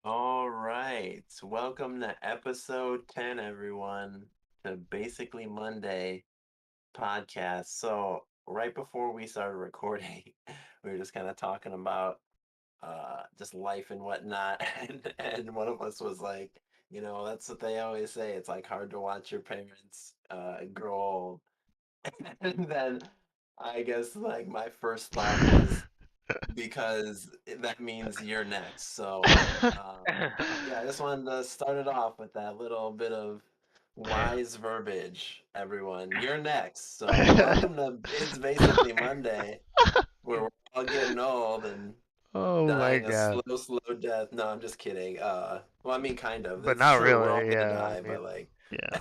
All right. Welcome to episode 10, everyone, to Basically Monday podcast. So, right before we started recording, we were just kind of talking about just life and whatnot. And one of us was like, that's what they always say. It's like hard to watch your parents grow old. And then I guess like my first thought was because that means you're next. Yeah, I just wanted to start it off with that little bit of wise verbiage, everyone. You're next. So, welcome to It's Basically Monday, where we're all getting old and Oh my dying a god. slow death. No, I'm just kidding. Well, I mean, kind of. But It's not true. We're all really, gonna yeah. I die, mean, but like, yeah.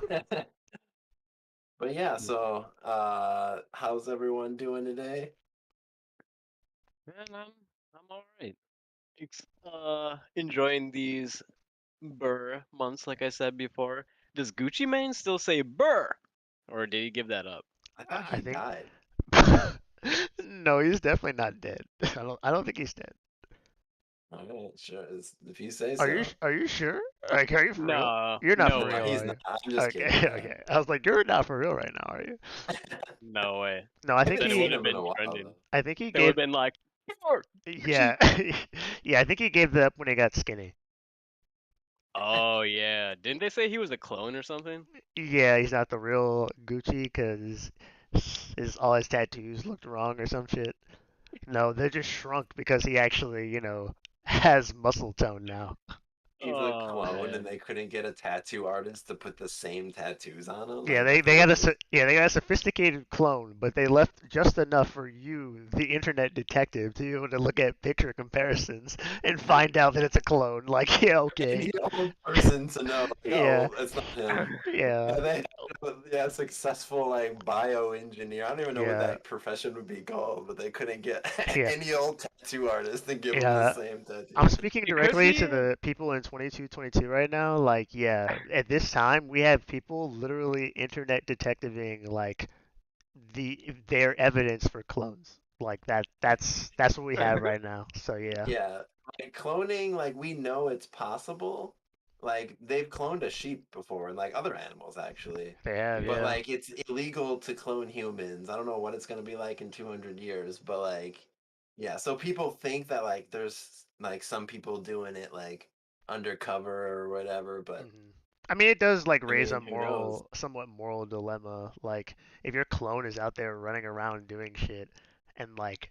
but yeah. How's everyone doing today? Man, I'm all right. Enjoying these Burr months, like I said before. Does Gucci Mane still say Burr, or did he give that up? I thought I he think died. no, he's definitely not dead. I don't think he's dead. All right, sure. If you say Are you so. are you sure? Like, are you for real? No, You're not no for No, real, way, he's are not. you? I'm just kidding. Okay, okay. I was like, you're not for real right now, are you? no way. No, I I think haven't Then it would seen he have him in been a while trending. though. I think he It would have gave been like Burr, yeah. Gucci. Yeah, I think he gave that up when he got skinny. Oh yeah, didn't they say he was a clone or something? Yeah, he's not the real Gucci because his all his tattoos looked wrong or some shit. No, they just shrunk because he actually, has muscle tone now. He's a Oh clone, and man. they couldn't get a tattoo artist to put the same tattoos on him. Yeah, Like they that's they got a crazy. they got a sophisticated clone, but they left just enough for you, the internet detective, to be able to look at picture comparisons and find out that it's a clone. Like, yeah, okay, Any old person to know, like, yeah, oh, it's not him. yeah, Yeah, they had successful like bioengineer. I don't even know what yeah, that profession would be called, but they couldn't get yeah, any old tattoo artist and give him the yeah. same I'm tattoo. speaking It could directly be. to the people in 2222 right now. Like, yeah, at this time we have people literally internet detectiving like their evidence for clones. Like that's what we have right now. So yeah. Yeah, like cloning, like we know it's possible. Like they've cloned a sheep before and like other animals actually. They have, But yeah. Yeah. like it's illegal to clone humans. I don't know what it's gonna be like in 200 years, but like yeah, so people think that like there's like some people doing it like undercover or whatever, but hmm I mean, it does like I raise a mean, who knows? somewhat moral dilemma. Like, if your clone is out there running around doing shit, and like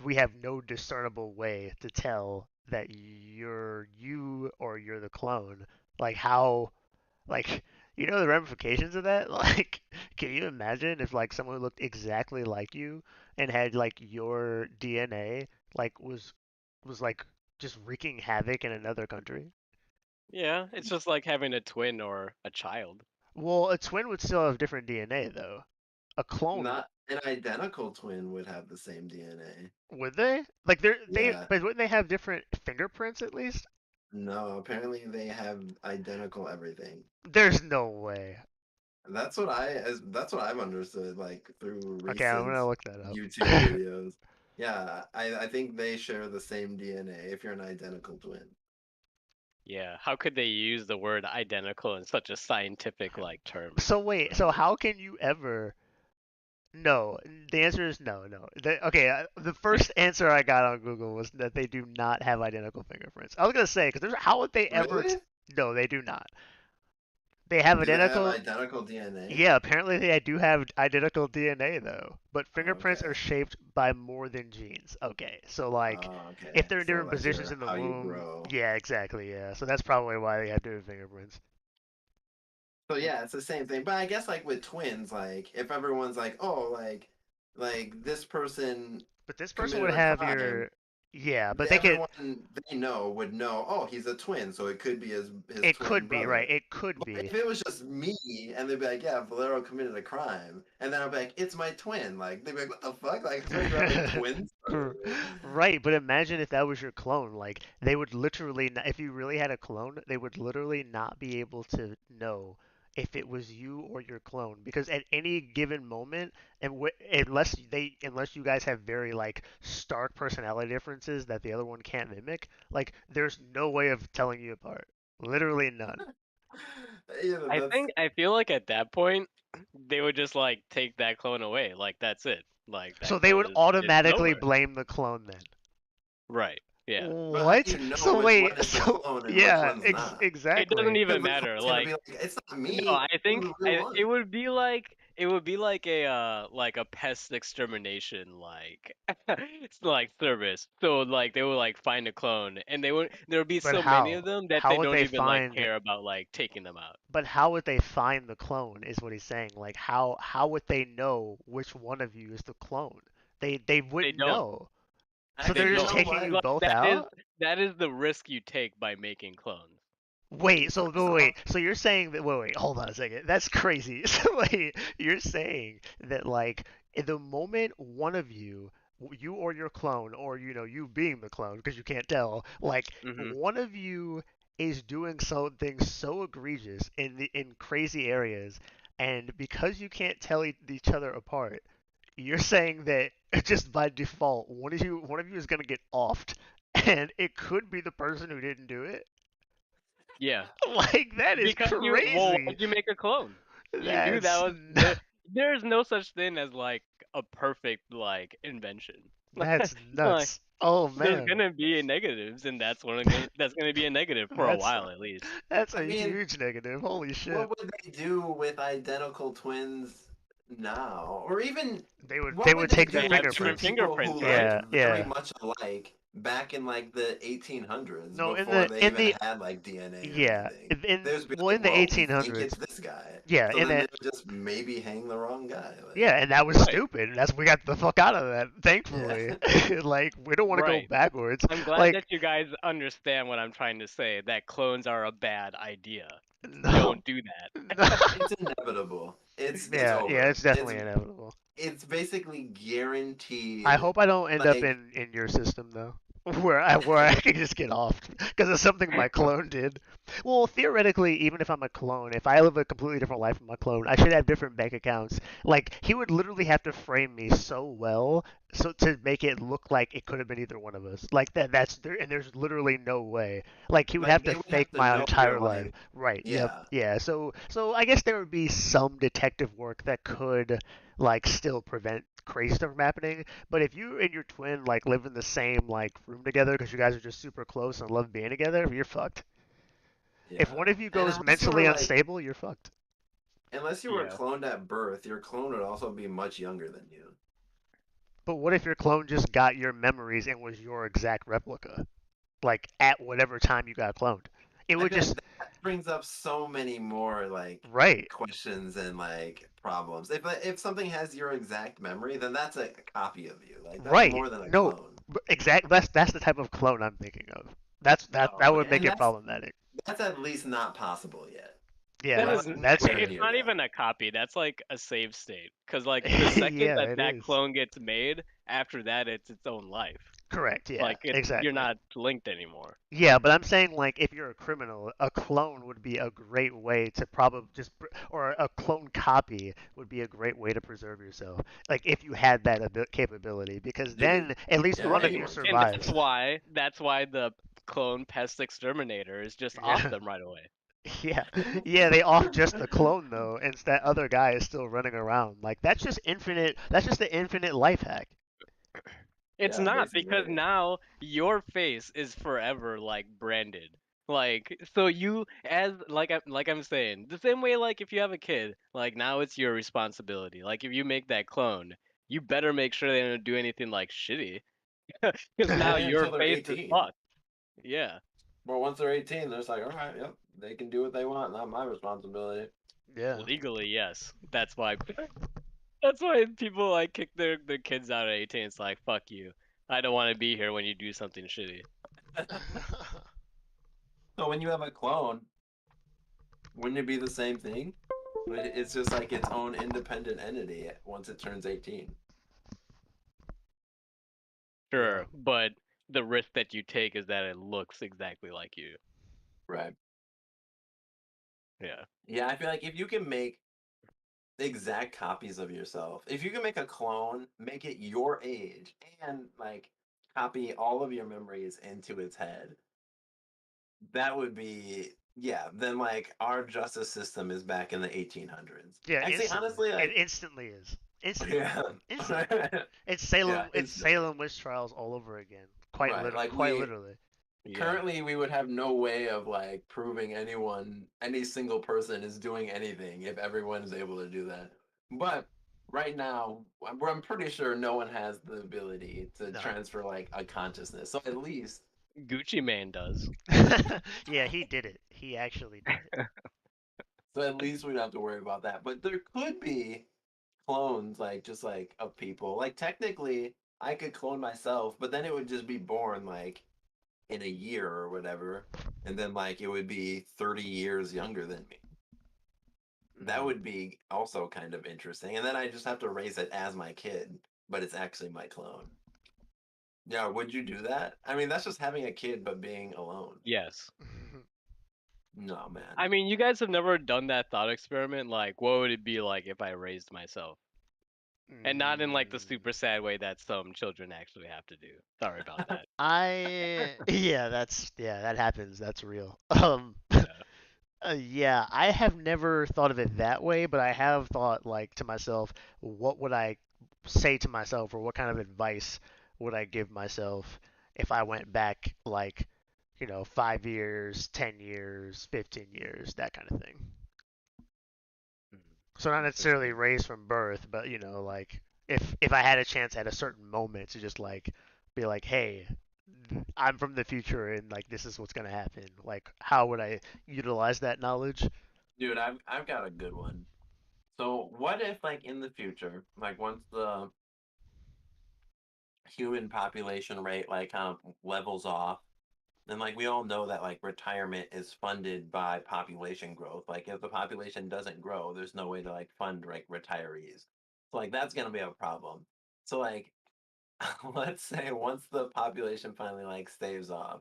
we have no discernible way to tell that you're you or you're the clone, like how, like the ramifications of that? Like, can you imagine if like someone who looked exactly like you and had like your DNA like was like just wreaking havoc in another country? Yeah, it's just like having a twin or a child. Well, a twin would still have different DNA though. A clone, Not an identical twin would have the same DNA. would they? Like Yeah. but wouldn't they have different fingerprints at least? No, apparently they have identical everything. There's no way. That's what I've understood like through Okay, I'm recent gonna look that up. YouTube videos. Yeah, I think they share the same DNA if you're an identical twin. Yeah, how could they use the word identical in such a scientific like term? So wait, so Right. how can you ever? No, the answer is no, no. Okay, the first answer I got on Google was that they do not have identical fingerprints. I was gonna say because how would they ever? Really? No, they do not. They have Do they have identical. identical DNA? Yeah, apparently they do have identical DNA though, but fingerprints are Okay. shaped by more than genes. Okay, so like if Okay. they're in So different like positions your in the how you womb, grow. yeah, exactly, yeah. So that's probably why they have different fingerprints. So yeah, it's the same thing. But I guess like with twins, like if everyone's like, oh, like this person But this person would committed a have crime, your, yeah, but they could. everyone they know would know, oh, he's a twin, so it could be his It twin could be right. brother. It could But be. if it was just me and they'd be like, yeah, Valero committed a crime, and then I'd be like, it's my twin. Like they'd be like, what the fuck? Like so you have like twins? Right, but imagine if that was your clone. Like they would literally, if you really had a clone, they would literally not be able to know if it was you or your clone, because at any given moment, and unless you guys have very like stark personality differences that the other one can't mimic, like there's no way of telling you apart. Literally none. Yeah, that's I feel like at that point they would just like take that clone away. Like that's it. Like So that they clone would is automatically nowhere. blame the clone then. Right. Yeah. but how do What? you know So which one wait, is the so clone and which yeah, one's not? It doesn't exactly. Because even the matter. clone's gonna Like be like, it's not no, me. I I'm think the real it one. would be like like a pest extermination like it's like service. So like they would like find a clone and there would be But so many of how? them that How they would don't they even like find? care about like taking them out. But how would they find the clone? Is what he's saying. Like how would they know which one of you is the clone? They They wouldn't don't. know. So They they're Actually, you just know don't. taking what? you Like both out? that is the risk you take by making clones. Wait, so First off, so you're saying that wait, hold on a second. That's crazy. So wait, you're saying that like in the moment one of you, you or your clone, or you being the clone because you can't tell, like Mhm. one of you is doing something so egregious in crazy areas, and because you can't tell each other apart, you're saying that just by default one of you is gonna get offed, and it could be the person who didn't do it. Yeah. Like that is Because crazy. why'd you make a clone? You knew that That's was there's no such thing as like a perfect like invention. that's Like nuts. Oh there's man, gonna be negatives, and that's gonna be a negative for a that's while at least. that's I a mean, huge negative. Holy shit. what would they do with identical twins now? Or even They what would would they take their They do have with two different fingerprints. people fingerprints, who right? looked Yeah, very yeah. much alike back in like the 1800s No, before they in even the had like DNA or yeah, anything? They would just be in like, the "Well, we think 1800s. it's this guy." Yeah, So in then they that would just maybe hang the wrong guy. Like, yeah, and that was Right, stupid. That's we got the fuck out of that. yeah. Thankfully, like we don't want to go right. backwards. I'm glad Like that you guys understand what I'm trying to say. That clones are a bad idea. no, Don't do that. no. It's inevitable. It's Yeah, yeah, over. it's definitely inevitable. It's basically I guaranteed. hope I don't end up Like, in your system though, where I can just get off because of something my clone did. Well, theoretically, even if I'm a clone, if I live a completely different life from my clone, I should have different bank accounts. Like he would literally have to frame me so well so to make it look like it could have been either one of us. Like that that's there and there's literally no way. Like he would have like to they would have fake to my know you're entire life. like, Right. Yep. yeah. Yeah. So I guess there would be some detective work that could like still prevent crazy stuff from happening. But if you and your twin like live in the same like room together because you guys are just super close and love being together, you're fucked. If Yeah. one of you And goes unless you were mentally like, unstable, you're fucked. unless you were Yeah. cloned at birth, your clone would also be much younger than you. But what if your clone just got your memories and was your exact replica? Like at whatever time you got cloned. It I would feel like just that brings up so many more like right. questions and like problems. If something has your exact memory, then that's a copy of you. Like that's Right. more than a No, clone. exact that's the type of clone I'm thinking of. That Oh, would make and it problematic. that's at least not possible yet. Yeah, That We're is, like that's nowhere true. it's near not that. even a copy. That's like a save state. Because like the second Yeah, that it that is. clone gets made, after that it's its own life. Correct, yeah, Like you're exactly. not linked anymore. Yeah, but I'm saying like if you're a criminal, a clone would be a great way to probably or a clone copy would be a great way to preserve yourself. Like if you had that capability, because Dude, then at least yeah, one of Right. you anyone can And do survives. that. that's why the clone pest exterminator is just off Yeah, them right away. yeah, yeah. They off just the clone though, and that other guy is still running around. Like that's just infinite. That's just the infinite life hack. It's Yeah, not because basically. now your face is forever like branded. Like so you as like I'm saying, the same way like if you have a kid, like now it's your responsibility. Like if you make that clone, you better make sure they don't do anything like shitty because now your Until they're face is 18. fucked. Yeah. Well, once they're 18, they're just like, all right, yep, they can do what they want, not my responsibility. Yeah. Legally, yes. That's why people like kick their kids out at 18. It's like, fuck you. I don't want to be here when you do something shitty. So when you have a clone, wouldn't it be the same thing? It's just like its own independent entity once it turns 18. Yeah. Sure, but the risk that you take is that it looks exactly like you. Right. Yeah. Yeah, I feel like if you can make exact copies of yourself, if you can make a clone, make it your age, and like copy all of your memories into its head, that would be, yeah, then like our justice system is back in the 1800s. Yeah, Actually, instantly. honestly, It like, instantly is. Instantly. yeah. Instantly. It's Yeah, Salem. It's instantly. Salem witch trials all over again. Right. Like Quite we literally. Yeah. currently we would have no way of like proving any single person is doing anything if everyone is able to do that. But right now, I'm pretty sure no one has the ability to No. transfer like a consciousness. So at least, Gucci Man does. Yeah, he did it. He actually did it. we don't have to worry about that. But there could be clones like just like of people. Like technically, I could clone myself, but then it would just be born like in a year or whatever, and then like it would be 30 years younger than me. That Mm. would be also kind of interesting. And then I just have to raise it as my kid, but it's actually my clone. Yeah, would you do that? I mean, that's just having a kid but being alone. Yes. No, man. I mean, you guys have never done that thought experiment. Like, what would it be like if I raised myself? And not in like the Mm. super sad way that some children actually have to do. Sorry about that. Yeah, that happens. That's real. Yeah. Yeah, I have never thought of it that way, but I have thought like to myself, what would I say to myself, or what kind of advice would I give myself if I went back like, 5 years, 10 years, 15 years, that kind of thing. Hmm, So not necessarily interesting. raised from birth, but like if I had a chance at a certain moment to just like be like, hey, I'm from the future and like this is what's gonna happen. Like, how would I utilize that knowledge? Dude, I've got a good one. So what if like in the future, like once the human population rate like kind of levels off, and like we all know that like retirement is funded by population growth. Like if the population doesn't grow, there's no way to like fund like retirees. So like that's gonna be a problem. So like let's say once the population finally like staves off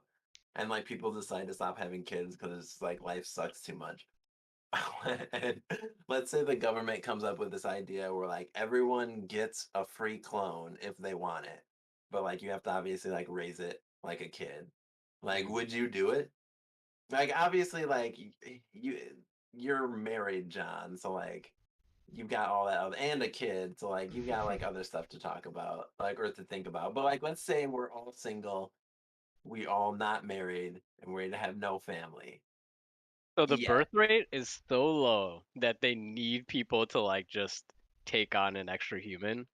and like people decide to stop having kids because it's like life sucks too much. And let's say the government comes up with this idea where like everyone gets a free clone if they want it, but like you have to obviously like raise it like a kid. Like, Mm. would you do it? Like, obviously, like you you're married, John, so like you've got all that other, and a kid, so like you've got like other stuff to talk about, like or to think about. But like, let's say we're all single, we all not married, and we're to have no family. So the Yeah, birth rate is so low that they need people to like just take on an extra human.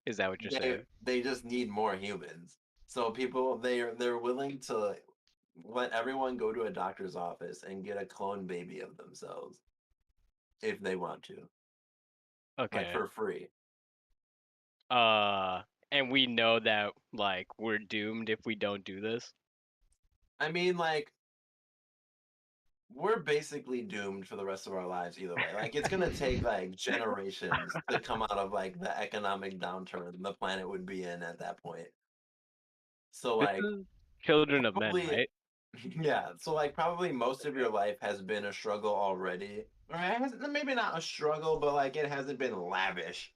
Is that what you're saying? they just need more humans. So people they're willing to let everyone go to a doctor's office and get a clone baby of themselves if they want to, like Okay. for free. Uh, and we know that like we're doomed if we don't do this. I mean, like we're basically doomed for the rest of our lives either way. Like it's gonna take like generations to come out of like the economic downturn the planet would be in at that point. So This like is Children of Men, probably right? yeah. So like probably most of your life has been a struggle already. Or it hasn't, maybe not a struggle, but like it hasn't been lavish.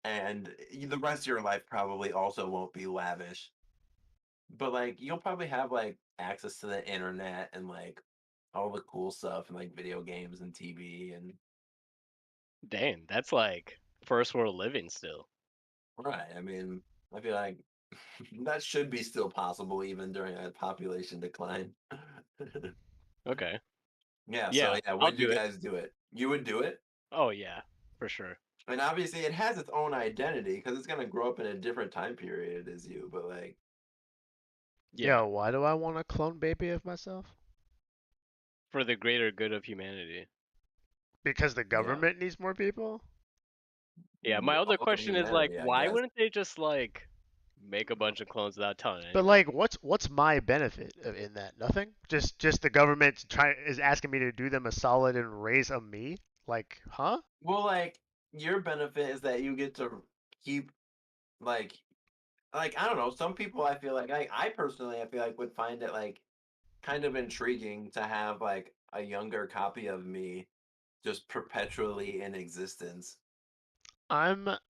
And the rest of your life probably also won't be lavish. But like you'll probably have like access to the internet and like all the cool stuff and like video games and TV and Dang, that's like first world living still. right. I mean, I feel like that should be still possible even during a population decline. Okay. Yeah, so Yeah, yeah, I'll would you do it. guys do it? You would do it? Oh yeah, for sure. And obviously it has its own identity because it's gonna grow up in a different time period as you, but like Yeah, Yo, why do I want a clone baby of myself? for the greater good of humanity. Because the yeah. government needs more people? Yeah, my other All of question is like, humanity, I why guess. wouldn't they just like make a bunch of clones without telling But anyone? like, what's my benefit in that? Nothing. Just the government is asking me to do them a solid and raise a me. Like, huh? Well, like your benefit is that you get to keep like I don't know, some people I feel like I personally I feel like would find it like kind of intriguing to have like a younger copy of me just perpetually in existence.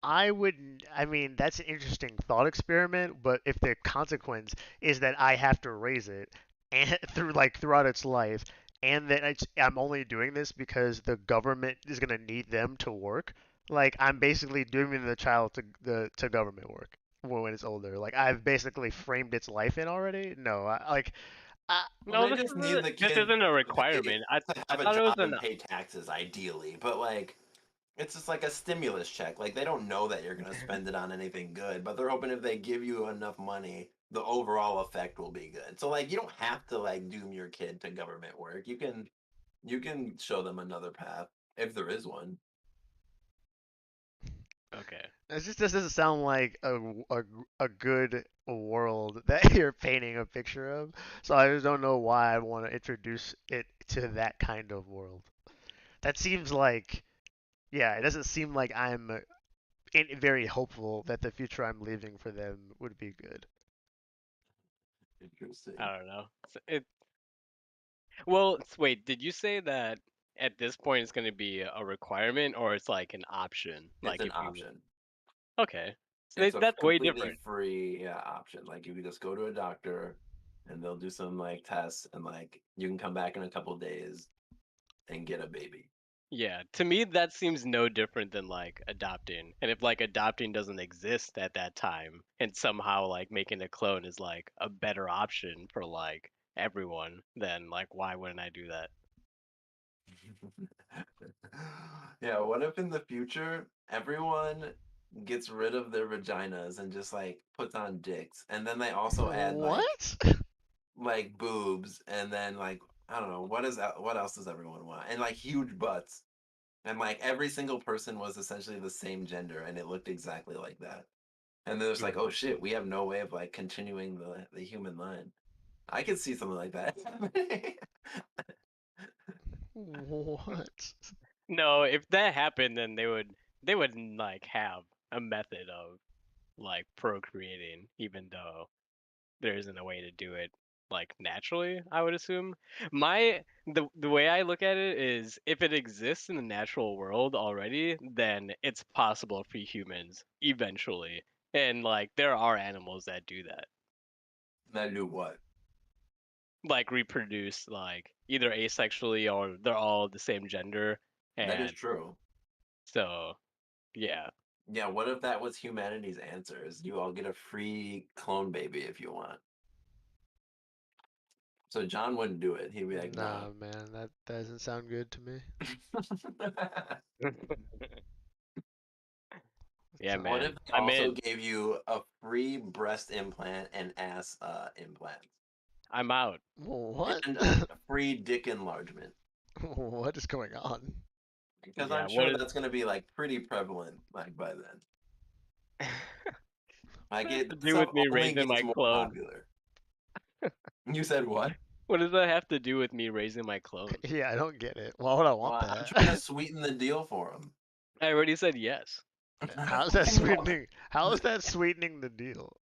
I wouldn't, I mean, that's an interesting thought experiment, but if the consequence is that I have to raise it and throughout its life, and that I'm only doing this because the government is gonna need them to work, like I'm basically doing the child to government work when it's older. Like I've basically framed its life in already. No, I Well, No, they just need the this kid isn't a to pay requirement. to I have a thought it was job an and pay taxes, ideally. But like, it's just like a stimulus check. Like they don't know that you're gonna spend it on anything good, but they're hoping if they give you enough money, the overall effect will be good. So like, you don't have to like doom your kid to government work. You can show them another path if there is one. okay. It just doesn't sound like a good world that you're painting a picture of. So I just don't know why I want to introduce it to that kind of world. That seems like, yeah, it doesn't seem like I'm very hopeful that the future I'm leaving for them would be good. Interesting. I don't know. Well, wait, did you say that at this point it's going to be a requirement or it's like an option? It's Like an if you option. Okay. So It's a that's way completely different. free, yeah, option. Like you can just go to a doctor and they'll do some like tests and like you can come back in a couple days and get a baby. Yeah, to me that seems no different than like adopting. And if like adopting doesn't exist at that time and somehow like making a clone is like a better option for like everyone, then like why wouldn't I do that? Yeah, what if in the future everyone gets rid of their vaginas and just like puts on dicks and then they also add What? like boobs and then like I don't know what else does everyone want? And like huge butts. And like every single person was essentially the same gender and it looked exactly like that. And then it's like, Mhm. oh shit, we have no way of like continuing the human line. I could see something like that happening. What? No, if that happened then they would like have a method of like procreating even though there isn't a way to do it like naturally, I would assume. The way I look at it is if it exists in the natural world already, then it's possible for humans eventually. And like there are animals that do that. That do what? Like reproduce like either asexually or they're all the same gender. That is And true. so yeah. Yeah, what if that was humanity's answers? You all get a free clone baby if you want. So John wouldn't do it. He'd be like, nah. Nah, man, that doesn't sound good to me. Yeah, So, What if man. they I'm also in. gave you a free breast implant and ass implant I'm out. what? and a free dick enlargement? What is going on? Because Yeah, I'm what sure is that's going to be like pretty prevalent like by then. What Like does that have to that do stuff with me only raising gets my more clone? popular. You said what? What does that have to do with me raising my clones? Yeah, I don't get it. Why would I want Well, I'm trying to that? sweeten the deal for them. I already said yes. How's that Then what? sweetening? How is that sweetening the deal?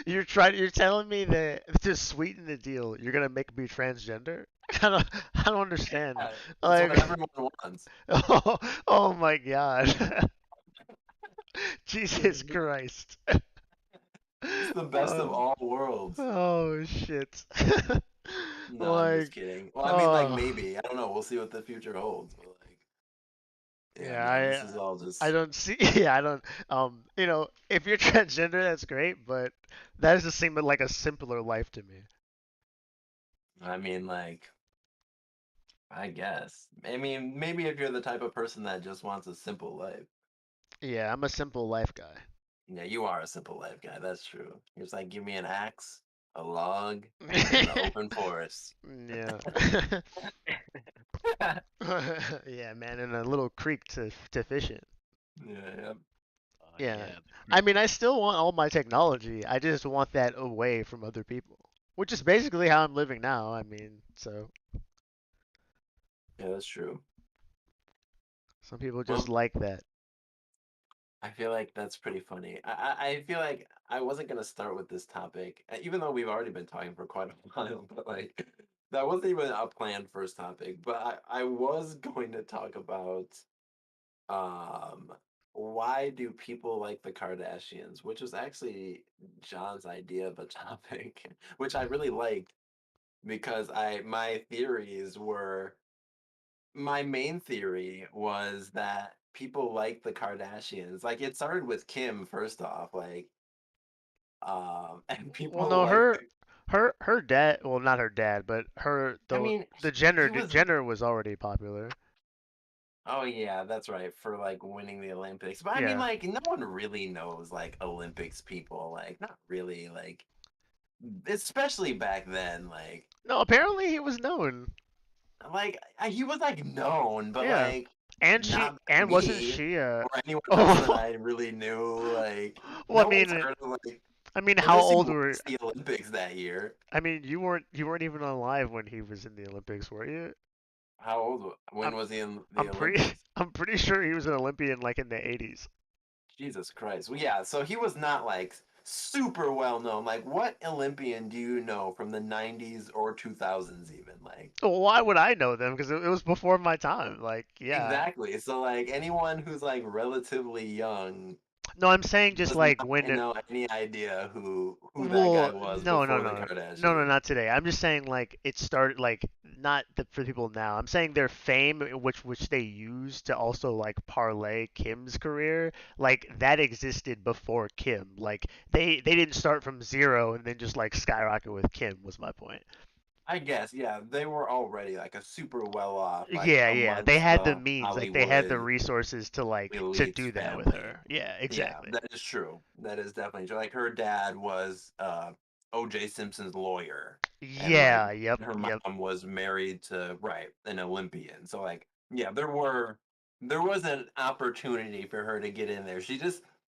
You're telling me that to sweeten the deal, you're gonna make me transgender? I don't understand. Yeah, it's what Like, everyone wants. oh, oh my God. Jesus Christ. It's the best of Uh, all worlds. oh shit. No, I'm just Like, kidding. Well, I mean, like oh, maybe. I don't know. We'll see what the future holds. But like, yeah, yeah, no, this is all I just. don't see. Yeah, I don't. If you're transgender, that's great, but that doesn't seem like a simpler life to me. I mean, like, I guess. I mean, maybe if you're the type of person that just wants a simple life. Yeah, I'm a simple life guy. Yeah, you are a simple life guy. That's true. You're just like, give me an axe, a log, and the open forest. Yeah. Yeah, man, and a little creek to fish in. Yeah, yeah. Yeah. Yeah, the I creek. mean, I still want all my technology. I just want that away from other people, which is basically how I'm living now. I mean, so Yeah, that's true. some people just Well, like that. I feel like that's pretty funny. I feel like I wasn't gonna start with this topic, even though we've already been talking for quite a while. But like, that wasn't even a planned first topic. But I was going to talk about um why do people like the Kardashians, which was actually John's idea of a topic, which I really liked because I my theories were my main theory was that people like the Kardashians. Like it started with Kim first off, like and Well, people no, like the her dad. Well, not her dad, but her I the mean, the Jenner he was Jenner was already popular. oh yeah, that's right, for like winning the Olympics. But I mean Yeah. like no one really knows like Olympics people, like not really like especially back then, No, apparently he was known. he was like known, but Yeah. like She not by and wasn't me she or anyone else that Oh, I really knew. Like well, no one's heard of I mean, how unless you old were? watched the Olympics that year. I mean, you weren't even alive when he was in the Olympics, were you? How old? When I'm was he in the I'm pretty Olympics? I'm pretty sure he was an Olympian like in the 80s. Jesus Christ. Well, yeah. So he was not like super well known. Like, what Olympian do you know from the '90s or 2000s even? Like, Well, why would I know them? Because it was before my time. Like, yeah. exactly. So like anyone who's like relatively young No, I'm saying just does like not when know any idea who that guy Well, was no, no, before the no, no, no, Kardashians. not today. I'm just saying like it started like not for people now. I'm saying their fame, which they used to also like parlay Kim's career, like that existed before Kim. Like they didn't start from zero and then just like skyrocket with Kim. Was my point. I guess, yeah, they were already like a super well off, like Yeah, yeah. They amongst had the the means, like they had the Hollywood resources to elite do that with family. her. Yeah, Yeah, exactly. that is true. That is definitely true. Like her dad was O.J. Simpson's lawyer, and like Yeah, yep, her yep. mom was married to right an Olympian. So like yeah, there was an opportunity for her to get in there.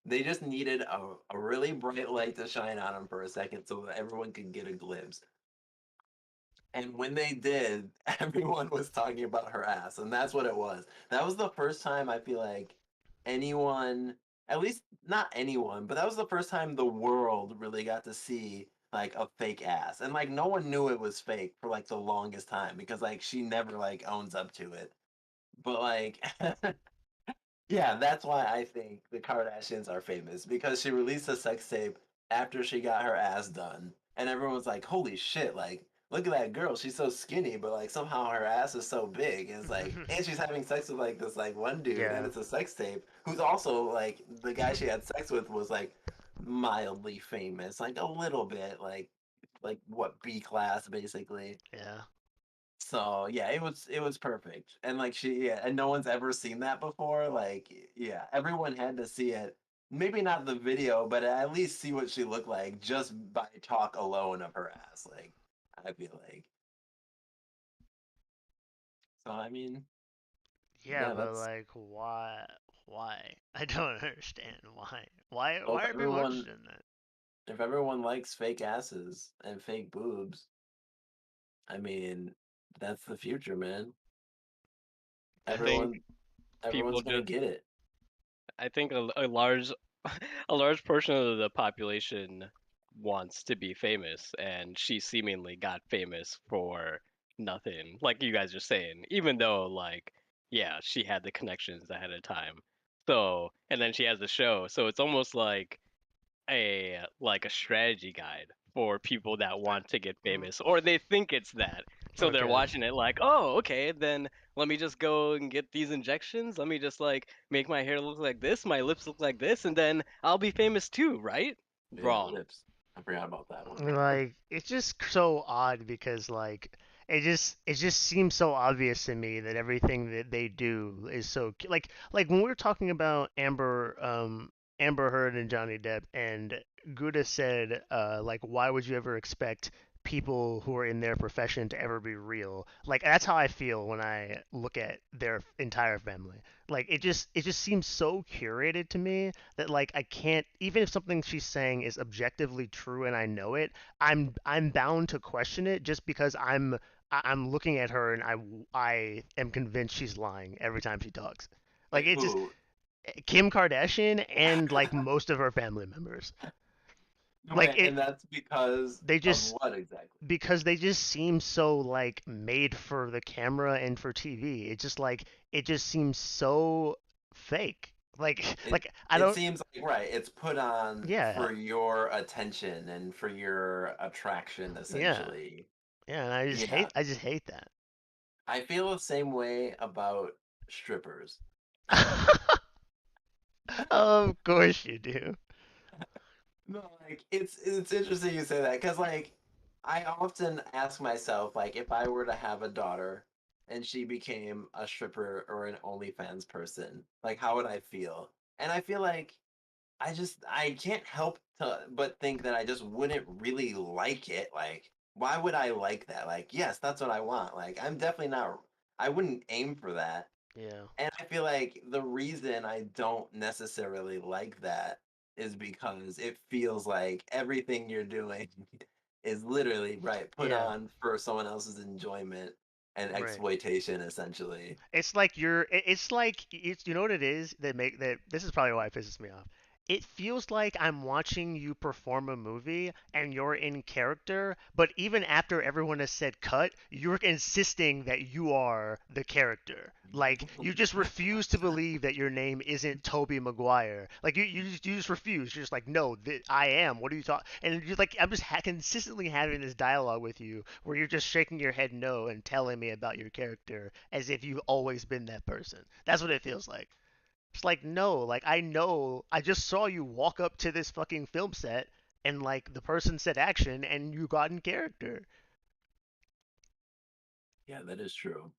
They just needed a really bright light to shine on them for a second so that everyone could get a glimpse. And when they did, everyone was talking about her ass, and that's what it was. That was the first time I feel like anyone, at least not anyone, but that was the first time the world really got to see like a fake ass. And like no one knew it was fake for like the longest time because like she never like owns up to it. But like yeah, that's why I think the Kardashians are famous because she released a sex tape after she got her ass done. And everyone was like, holy shit, like, look at that girl. She's so skinny, but like somehow her ass is so big. And it's like, and she's having sex with like this like one dude, and Yeah. it's a sex tape who's also like the guy she had sex with was like mildly famous, like a little bit, like what B class basically. Yeah. So yeah, it was perfect, and like she yeah, and no one's ever seen that before. Like yeah, everyone had to see it. Maybe not the video, but at least see what she looked like just by talk alone of her ass. Like I feel like. So I mean, Yeah, yeah, but that's like, why? Why? I don't understand why. Why? well, Why are people interested in that? if everyone likes fake asses and fake boobs, I mean, that's the future, man. I think Everyone people everyone's gonna just get it. I think a large a large portion of the population wants to be famous, and she seemingly got famous for nothing, like you guys are saying, even though like yeah, she had the connections ahead of time. So, and then she has the show, so it's almost like a strategy guide for people that want to get famous, or they think it's that. So they're Okay. watching it like, oh, okay, then let me just go and get these injections. Let me just like make my hair look like this, my lips look like this, and then I'll be famous too, right? Yeah, Wrong. lips. I forgot about that one. Like it's just so odd because like it just seems so obvious to me that everything that they do is so like when we were talking about Amber Heard and Johnny Depp and Gouda said like why would you ever expect people who are in their profession to ever be real, like that's how I feel when I look at their entire family. Like it just seems so curated to me that like I can't, even if something she's saying is objectively true and I know it, I'm bound to question it just because I'm looking at her and I am convinced she's lying every time she talks. Like Like it just who? Kim Kardashian and like most of her family members. Like Wait, it, and that's because they of just what exactly? because they just seem so like made for the camera and for TV. It just seems so fake. Like It like I it don't seems like right, it's put on yeah, for your attention and for your attraction, yeah. essentially. Yeah, and Yeah, I just hate that. I feel the same way about strippers. Of course you do. No, like it's interesting you say that because like I often ask myself like if I were to have a daughter and she became a stripper or an OnlyFans person, like how would I feel? And I feel like I can't help to but think that I just wouldn't really like it. Like why would I like that? Like yes, that's what I want. Like I'm definitely not. I wouldn't aim for that. Yeah. And I feel like the reason I don't necessarily like that is because it feels like everything you're doing is literally right put Yeah. on for someone else's enjoyment and Right. exploitation essentially. It's like it's like it's you know what it is that make that this is probably why it pisses me off. It feels like I'm watching you perform a movie and you're in character, but even after everyone has said cut, you're insisting that you are the character. Like you just refuse to believe that your name isn't Toby Maguire. Like you just refuse. You're just like, no, I am. What are you talking? And you're like, I'm just consistently having this dialogue with you where you're just shaking your head no and telling me about your character as if you've always been that person. That's what it feels like. It's like, no, like I know, I just saw you walk up to this fucking film set and like the person said action and you got in character. Yeah, that is true.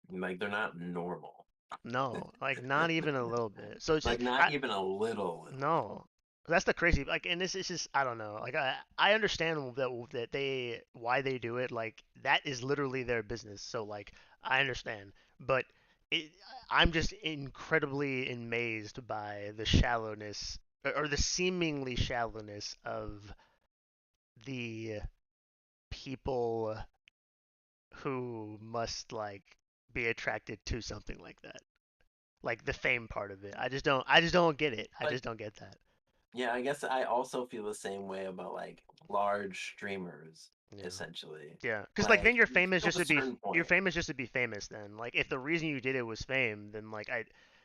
Like they're not normal. No, like not even a little bit. So it's just Like not even a little no. That's the crazy like and this is just I don't know. Like I understand that they why they do it. Like that is literally their business. So like I understand. But it, I'm just incredibly amazed by the shallowness or the seemingly shallowness of the people who must like be attracted to something like that. Like the fame part of it. I just don't get it. I like just don't get that. yeah, I guess I also feel the same way about like large streamers Yeah. essentially. Yeah, because like then Like to a certain you're point. famous just to be famous. Then like if the reason you did it was fame, then like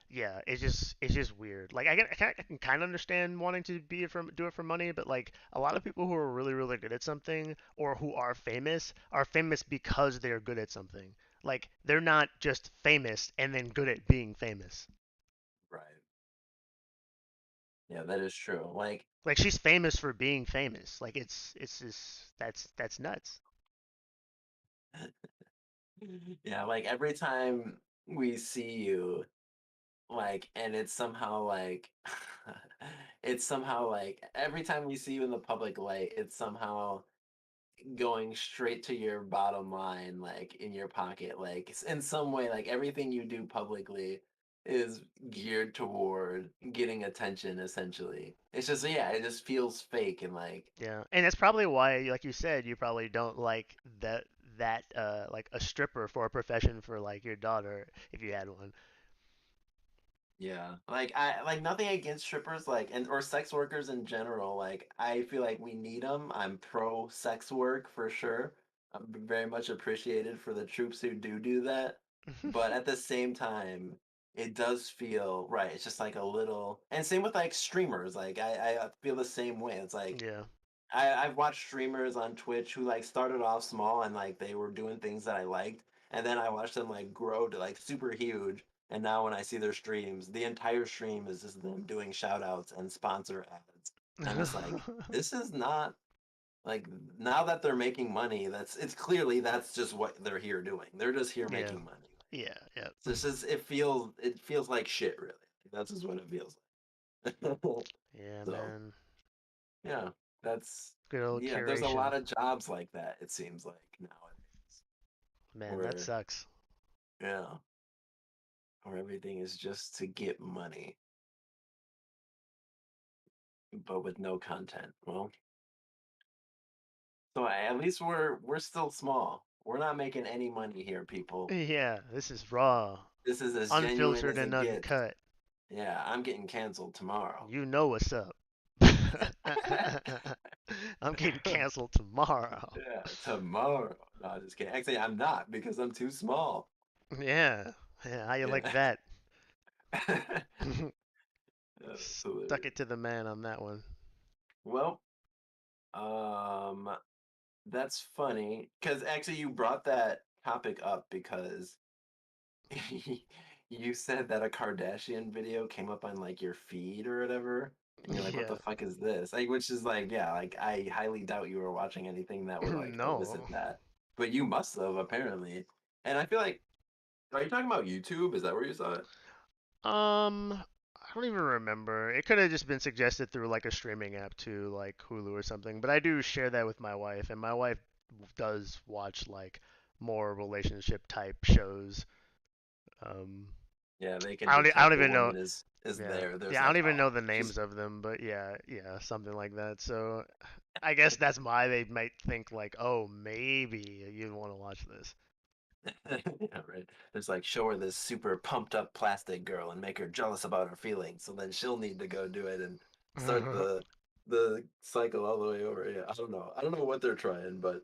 yeah, it's just weird. Like I can kind of understand wanting to be it for do it for money, but like a lot of people who are really good at something or who are famous because they're good at something. Like they're not just famous and then good at being famous. Right. Yeah, that is true. Like Like she's famous for being famous. Like it's just that's nuts. yeah, like every time we see you, like, and it's somehow like, it's somehow like every time we see you in the public light, it's somehow going straight to your bottom line, like in your pocket. Like, in some way, like everything you do publicly is geared toward getting attention, essentially. It's just, yeah, it just feels fake and like, Yeah, and that's probably why, like you said, you probably don't like that like a stripper for a profession for like your daughter if you had one. yeah, like I like nothing against strippers, like and or sex workers in general. Like I feel like we need them. I'm pro sex work for sure. I'm very much appreciated for the troops who do that. But at the same time, it does feel right. It's just like a little, and same with like streamers. Like I feel the same way. It's like Yeah. I've watched streamers on Twitch who like started off small and like they were doing things that I liked, and then I watched them like grow to like super huge. And now when I see their streams, the entire stream is just them doing shout outs and sponsor ads. And I'm just like, this is not like now that they're making money, it's clearly that's just what they're here doing. They're just here Yeah. making money. Yeah. Yeah. So it's just it feels like shit really. That's just what it feels like. Yeah, So man. yeah, that's Good old yeah. There's a curation. lot of jobs like that. It seems like nowadays, Man, that where sucks. yeah, where everything is just to get money, but with no content. Well, so at least we're still small. We're not making any money here, people. Yeah, this is raw, This is as genuine unfiltered as and it gets. uncut. Yeah, I'm getting canceled tomorrow. You know what's up. I'm getting canceled tomorrow. Yeah, tomorrow. No, just kidding. Actually, I'm not because I'm too small. Yeah. Yeah, how you like Yeah. that? That's Stuck it hilarious. to the man on that one. Well, um, that's funny because actually you brought that topic up because you said that a Kardashian video came up on like your feed or whatever, and you're like, "What the Yeah. fuck is this?" Like, which is like, yeah, like I highly doubt you were watching anything that would like elicit No. that, but you must have apparently. And I feel like, are you talking about YouTube? Is that where you saw it? I don't even remember. It could have just been suggested through like a streaming app too, like Hulu or something. But I do share that with my wife, and my wife does watch like more relationship type shows. Um, Yeah, they can I don't detect a even know. woman is Yeah, there. There's yeah, I don't like, even oh, know the she's names of them, but yeah, yeah, something like that. So I guess that's why they might think like, oh, maybe you'd want to watch this. yeah, right. There's like show her this super pumped up plastic girl and make her jealous about her feelings, so then she'll need to go do it and start the cycle all the way over. Yeah, I don't know. I don't know what they're trying, but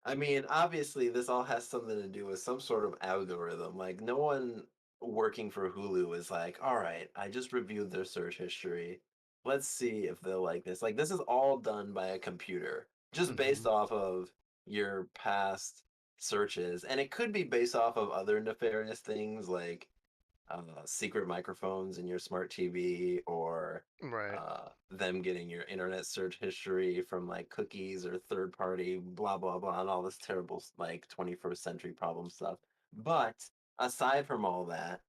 I mean, obviously this all has something to do with some sort of algorithm. Like no one working for Hulu is like, all right, I just reviewed their search history. Let's see if they'll like this. Like this is all done by a computer, just based Hmm. off of your past searches, and it could be based off of other nefarious things like secret microphones in your smart TV or Right. them getting your internet search history from like cookies or third party blah blah blah and all this terrible like 21st century problem stuff. But aside from all that,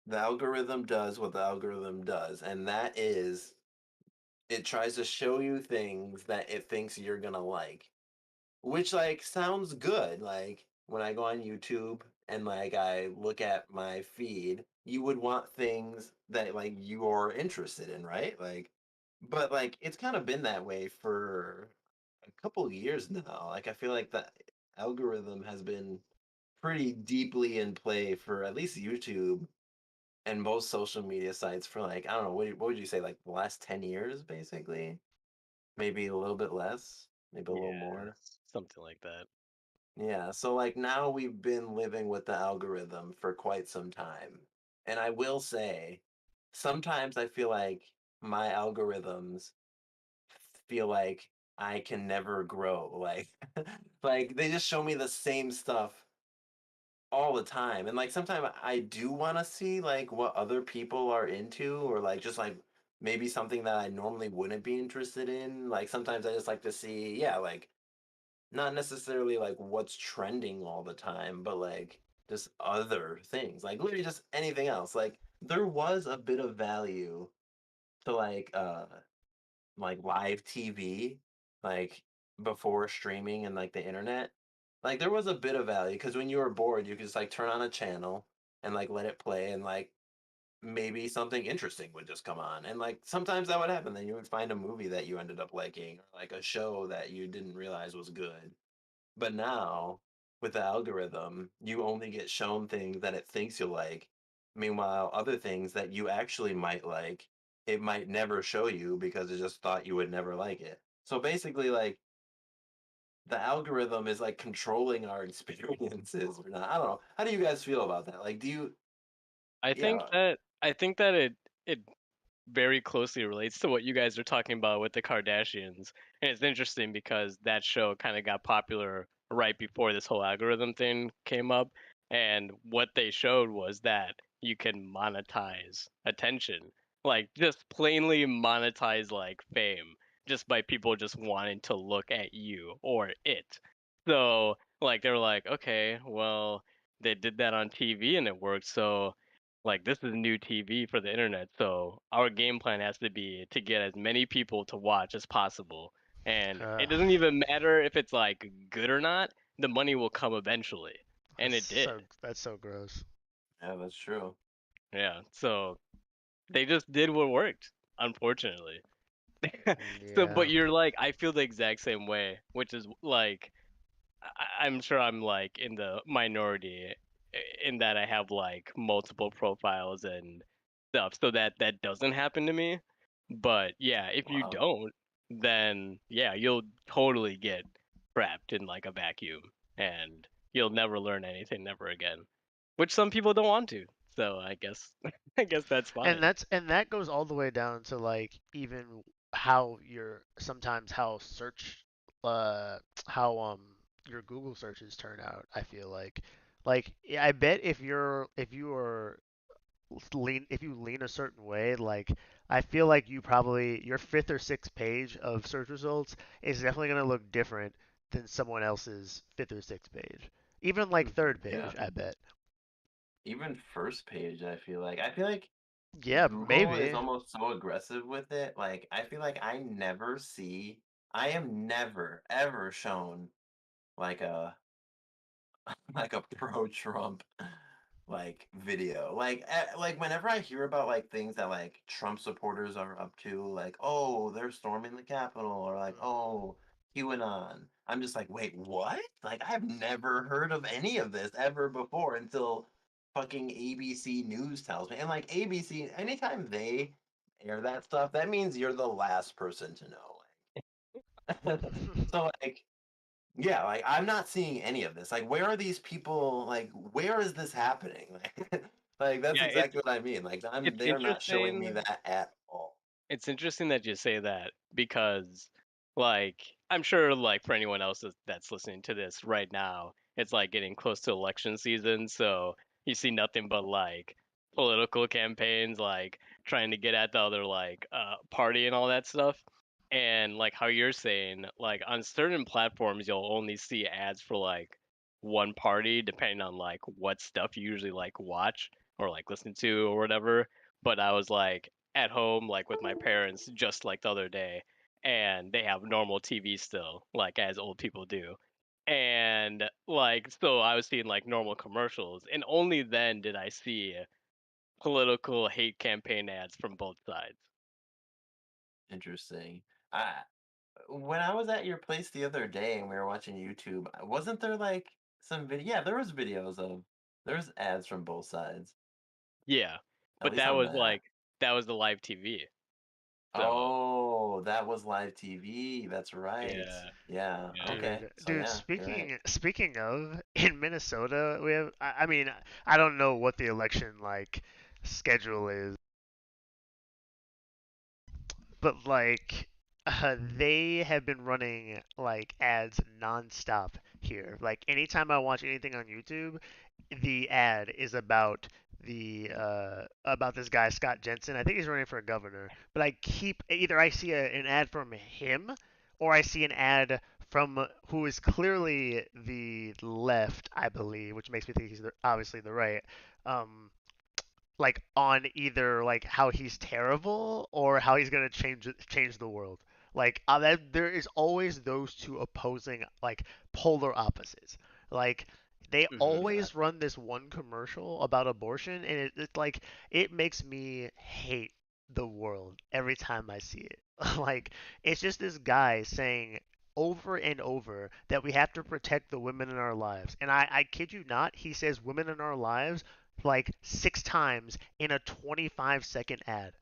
the algorithm does what the algorithm does, and that is it tries to show you things that it thinks you're gonna like, which like sounds good. Like when I go on YouTube and like I look at my feed, you would want things that like you're interested in, right? Like, but like it's kind of been that way for a couple of years now. Like I feel like the algorithm has been pretty deeply in play for at least YouTube and most social media sites for like I don't know what would you say, like the last 10 years basically, maybe a little bit less, maybe a little Yeah, more. something like that. Yeah, so like now we've been living with the algorithm for quite some time. And I will say, sometimes I feel like my algorithms feel like I can never grow. Like like they just show me the same stuff all the time. And like sometimes I do want to see like what other people are into or like just like maybe something that I normally wouldn't be interested in. Like sometimes I just like to see, yeah, like not necessarily like what's trending all the time, but like just other things, like literally just anything else. Like there was a bit of value to like live TV, like before streaming and like the internet. Like there was a bit of value because when you were bored, you could just like turn on a channel and like let it play and like maybe something interesting would just come on. And like sometimes that would happen. Then you would find a movie that you ended up liking or like a show that you didn't realize was good. But now, with the algorithm, you only get shown things that it thinks you'll like. Meanwhile, other things that you actually might like, it might never show you because it just thought you would never like it. So basically, like, the algorithm is like controlling our experiences or not. I don't know. How do you guys feel about that? Like, do you, I think yeah, that I think that it very closely relates to what you guys are talking about with the Kardashians. And it's interesting because that show kind of got popular right before this whole algorithm thing came up. And what they showed was that you can monetize attention. Like just plainly monetize like fame just by people just wanting to look at you or it. So like they were like, okay, well, they did that on TV and it worked, so like this is new TV for the internet, so our game plan has to be to get as many people to watch as possible. And Uh, it doesn't even matter if it's like good or not, the money will come eventually. And it did. that's so gross. yeah, that's true. Yeah. So they just did what worked, unfortunately. So but Yeah. you're like I feel the exact same way, which is like I'm sure I'm like in the minority in that I have like multiple profiles and stuff so that that doesn't happen to me. But yeah, if you Wow. don't, then yeah, you'll totally get trapped in like a vacuum and you'll never learn anything never again. Which some people don't want to. So I guess I guess that's And fine. that goes all the way down to like even how your sometimes how search uh how your Google searches turn out. I feel like yeah, I bet if you are lean if you lean a certain way, like I feel like you probably your fifth or sixth page of search results is definitely gonna look different than someone else's fifth or sixth page. Even like third Yeah. page, I bet. Even first page, I feel like Yeah, Google is maybe. almost so aggressive with it. Like, I feel like I am never ever shown like a like a pro Trump like video. Like whenever I hear about like things that like Trump supporters are up to, like oh they're storming the Capitol or like Mhm. oh QAnon, I'm just like wait what? Like I've never heard of any of this ever before until fucking ABC News tells me. And like ABC, anytime they air that stuff, that means you're the last person to know. So like yeah, like I'm not seeing any of this. Like, where are these people? Like, where is this happening? Like that's Yeah, exactly what I mean. Like, it's they are not showing me interesting. that at all. It's interesting that you say that because, like, I'm sure, like, for anyone else that's listening to this right now, it's like getting close to election season, so you see nothing but like political campaigns, like trying to get at the other like party and all that stuff. And like how you're saying, like on certain platforms, you'll only see ads for like one party, depending on like what stuff you usually like watch or like listen to or whatever. But I was like, at home like with my parents just like the other day and they have normal TV still like as old people do. And like so I was seeing like normal commercials and only then did I see political hate campaign ads from both sides. Interesting. I when I was at your place the other day and we were watching YouTube, wasn't there like some video? Yeah, there was videos of there's ads from both sides. Yeah. At But least that on was that. like that was the live TV. So Oh, that was live TV. That's right. yeah. Yeah. Yeah. Okay. So Dude, yeah, you're right. speaking of, in Minnesota, we have I mean, I don't know what the election like schedule is, but like they have been running like ads nonstop here. Like anytime I watch anything on YouTube, the ad is about this guy Scott Jensen. I think he's running for governor, but I keep either I see an ad from him or I see an ad from who is clearly the left, I believe, which makes me think he's obviously the right. Um, like on either like how he's terrible or how he's gonna change the world. Like that, there is always those two opposing like polar opposites. Like they Mhm. Yeah. always run this one commercial about abortion, and it's like it makes me hate the world every time I see it. Like it's just this guy saying over and over that we have to protect the women in our lives. And I kid you not, he says women in our lives like six times in a 25-second ad.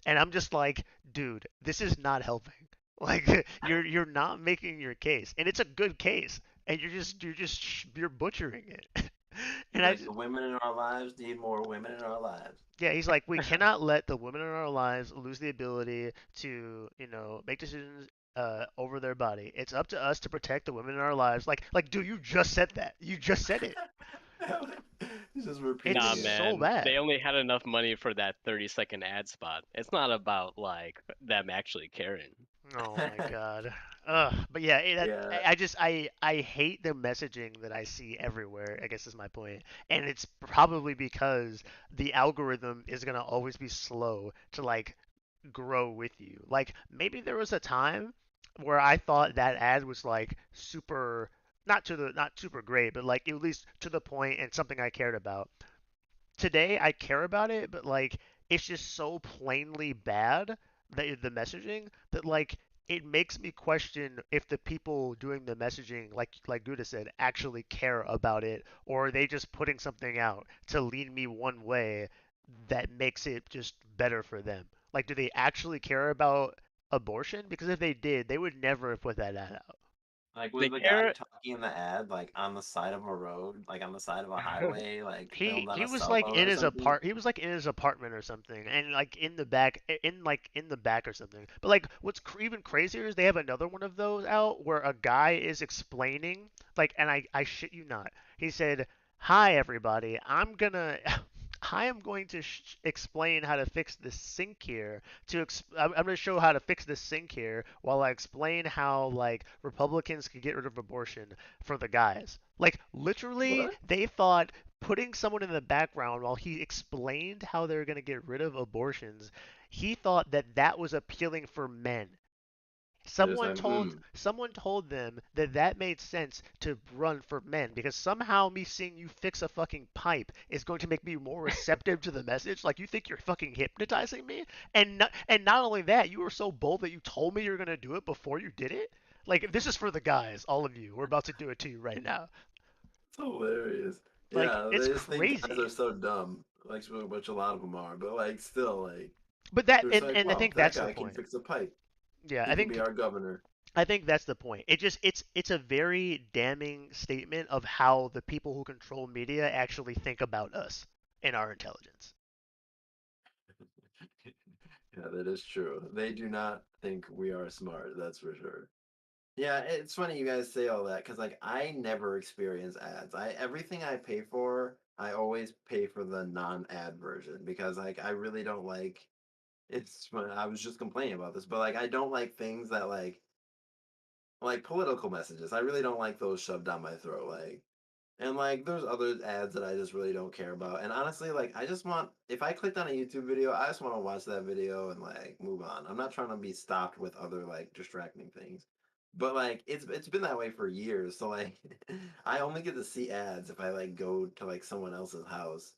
And I'm just like, dude, this is not helping. Like you're not making your case, and it's a good case, and you're butchering it. He's And I like just the women in our lives need more women in our lives. yeah, he's like, we cannot let the women in our lives lose the ability to, make decisions over their body. It's up to us to protect the women in our lives. Like, dude, you just said that. You just said it. He's just It's Nah, repeating it. so man. They bad. only had enough money for that 30-second ad spot. It's not about like them actually caring. Oh my God. But yeah, Yeah. I hate the messaging that I see everywhere. I guess is my point, and it's probably because the algorithm is gonna always be slow to like grow with you. Like maybe there was a time where I thought that ad was like super, not super great, but like at least to the point and something I cared about. Today I care about it, but like it's just so plainly bad that the messaging that like it makes me question if the people doing the messaging, like Guda said, actually care about it, or are they just putting something out to lean me one way that makes it just better for them? Like, do they actually care about abortion? Because if they did, they would never have put that ad out. Like, They was the guy care. talking in the ad like on the side of a road, like on the side of a highway, like filmed on He a was cell like phone in or his something? he was like in his apartment or something, and like in the back, in the back or something. But like, what's even crazier is they have another one of those out where a guy is explaining, like, and I shit you not, he said, "Hi everybody, I am going to explain how to fix this sink here. I'm going to show how to fix this sink here while I explain how like Republicans can get rid of abortion for the guys." Like literally, What? they thought putting someone in the background while he explained how they're going to get rid of abortions, he thought that that was appealing for men. They're just like, hmm. Someone told them that that made sense to run for men because somehow me seeing you fix a fucking pipe is going to make me more receptive to the message. Like you think you're fucking hypnotizing me? And not only that, you were so bold that you told me you're going to do it before you did it. Like this is for the guys, all of you. We're about to do it to you right now. It's hilarious. Like Yeah, it's they just think guys crazy. are so dumb, like which a lot of them are. But like, still, like, But that they're just like, and I well, think that that's the guy can point. fix a pipe. Yeah, He can be our governor. I think that's the point. It's a very damning statement of how the people who control media actually think about us and our intelligence. Yeah, that is true. They do not think we are smart. That's for sure. Yeah, it's funny you guys say all that because like I never experience ads. I everything I pay for, I always pay for the non-ad version because like I really don't like it's I was just complaining about this, but like I don't like things that like political messages. I really don't like those shoved down my throat. Like and like there's other ads that I just really don't care about. And honestly, like I just want if I clicked on a YouTube video, I just want to watch that video and like move on. I'm not trying to be stopped with other like distracting things. But like it's been that way for years. So like I only get to see ads if I like go to like someone else's house.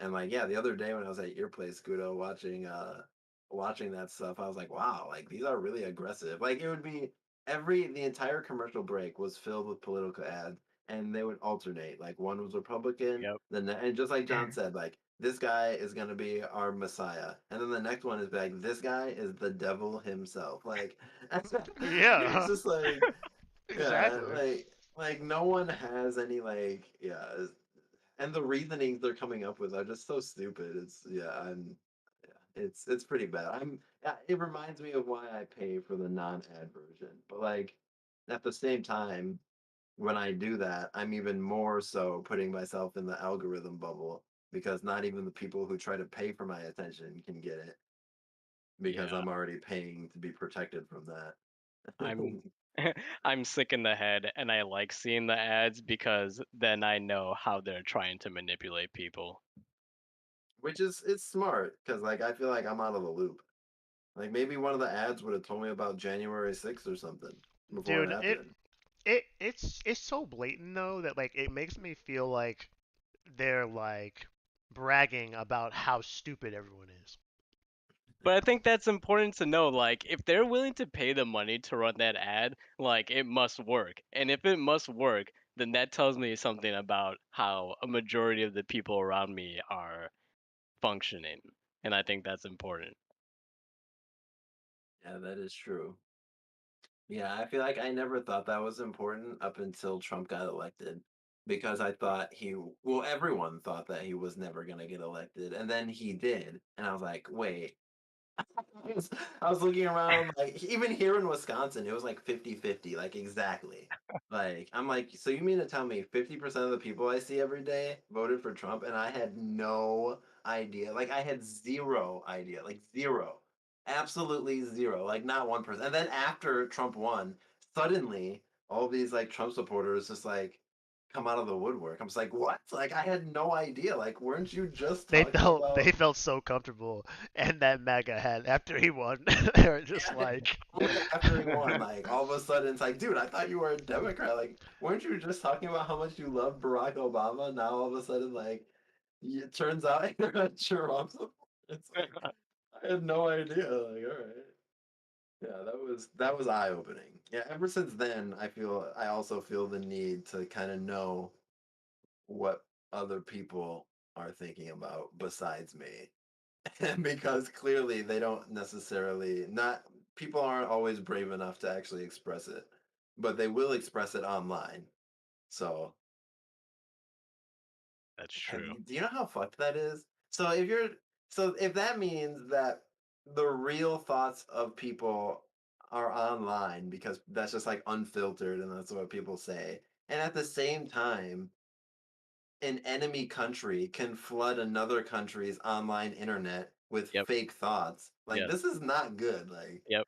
And like, yeah, the other day when I was at your place, Guido, watching that stuff, I was like, wow, like these are really aggressive. Like it would be the entire commercial break was filled with political ads and they would alternate. Like one was Republican, Yep. and just like John said, like this guy is gonna be our messiah. And then the next one is like this guy is the devil himself. Like it's Yeah, just like yeah, exactly. like no one has any like yeah and the reasonings they're coming up with are just so stupid. It's yeah, it's pretty bad. Yeah, it reminds me of why I pay for the non-ad version. But like at the same time, when I do that, I'm even more so putting myself in the algorithm bubble because not even the people who try to pay for my attention can get it because Yeah. I'm already paying to be protected from that. I'm I'm sick in the head and I like seeing the ads because then I know how they're trying to manipulate people. Which is it's smart because like I feel like I'm out of the loop. Like maybe one of the ads would have told me about January 6th or something before it Dude, happened. it's so blatant though that like it makes me feel like they're like bragging about how stupid everyone is. But I think that's important to know. Like, if they're willing to pay the money to run that ad, like, it must work. And if it must work, then that tells me something about how a majority of the people around me are functioning. And I think that's important. Yeah, that is true. Yeah, I feel like I never thought that was important up until Trump got elected because I thought well, everyone thought that he was never going to get elected. And then he did. And I was like, wait, I was looking around, like, even here in Wisconsin, it was like 50-50, like, exactly. Like, I'm like, so you mean to tell me 50% of the people I see every day voted for Trump, and I had no idea. Like, I had zero idea, like, zero. Absolutely zero, like, not 1%. And then after Trump won, suddenly, all these, like, Trump supporters just, like, come out of the woodwork. I'm just like, what? Like, I had no idea. Like, weren't you just talking about They felt so comfortable and that MAGA hat after he won. They were just yeah, like, only after he won, like all of a sudden it's like, dude, I thought you were a Democrat. Like, weren't you just talking about how much you love Barack Obama? Now all of a sudden, like, it turns out you're a Trump supporter. It's like I had no idea. Like, all right, yeah, that was eye opening. Yeah, ever since then, I also feel the need to kind of know what other people are thinking about besides me. Because clearly they don't necessarily not people aren't always brave enough to actually express it, but they will express it online. So, That's true. do you know how fucked that is? So if that means that the real thoughts of people are online because that's just like unfiltered and that's what people say, and at the same time an enemy country can flood another country's online internet with Yep. fake thoughts. Like Yes. this is not good. Like Yep.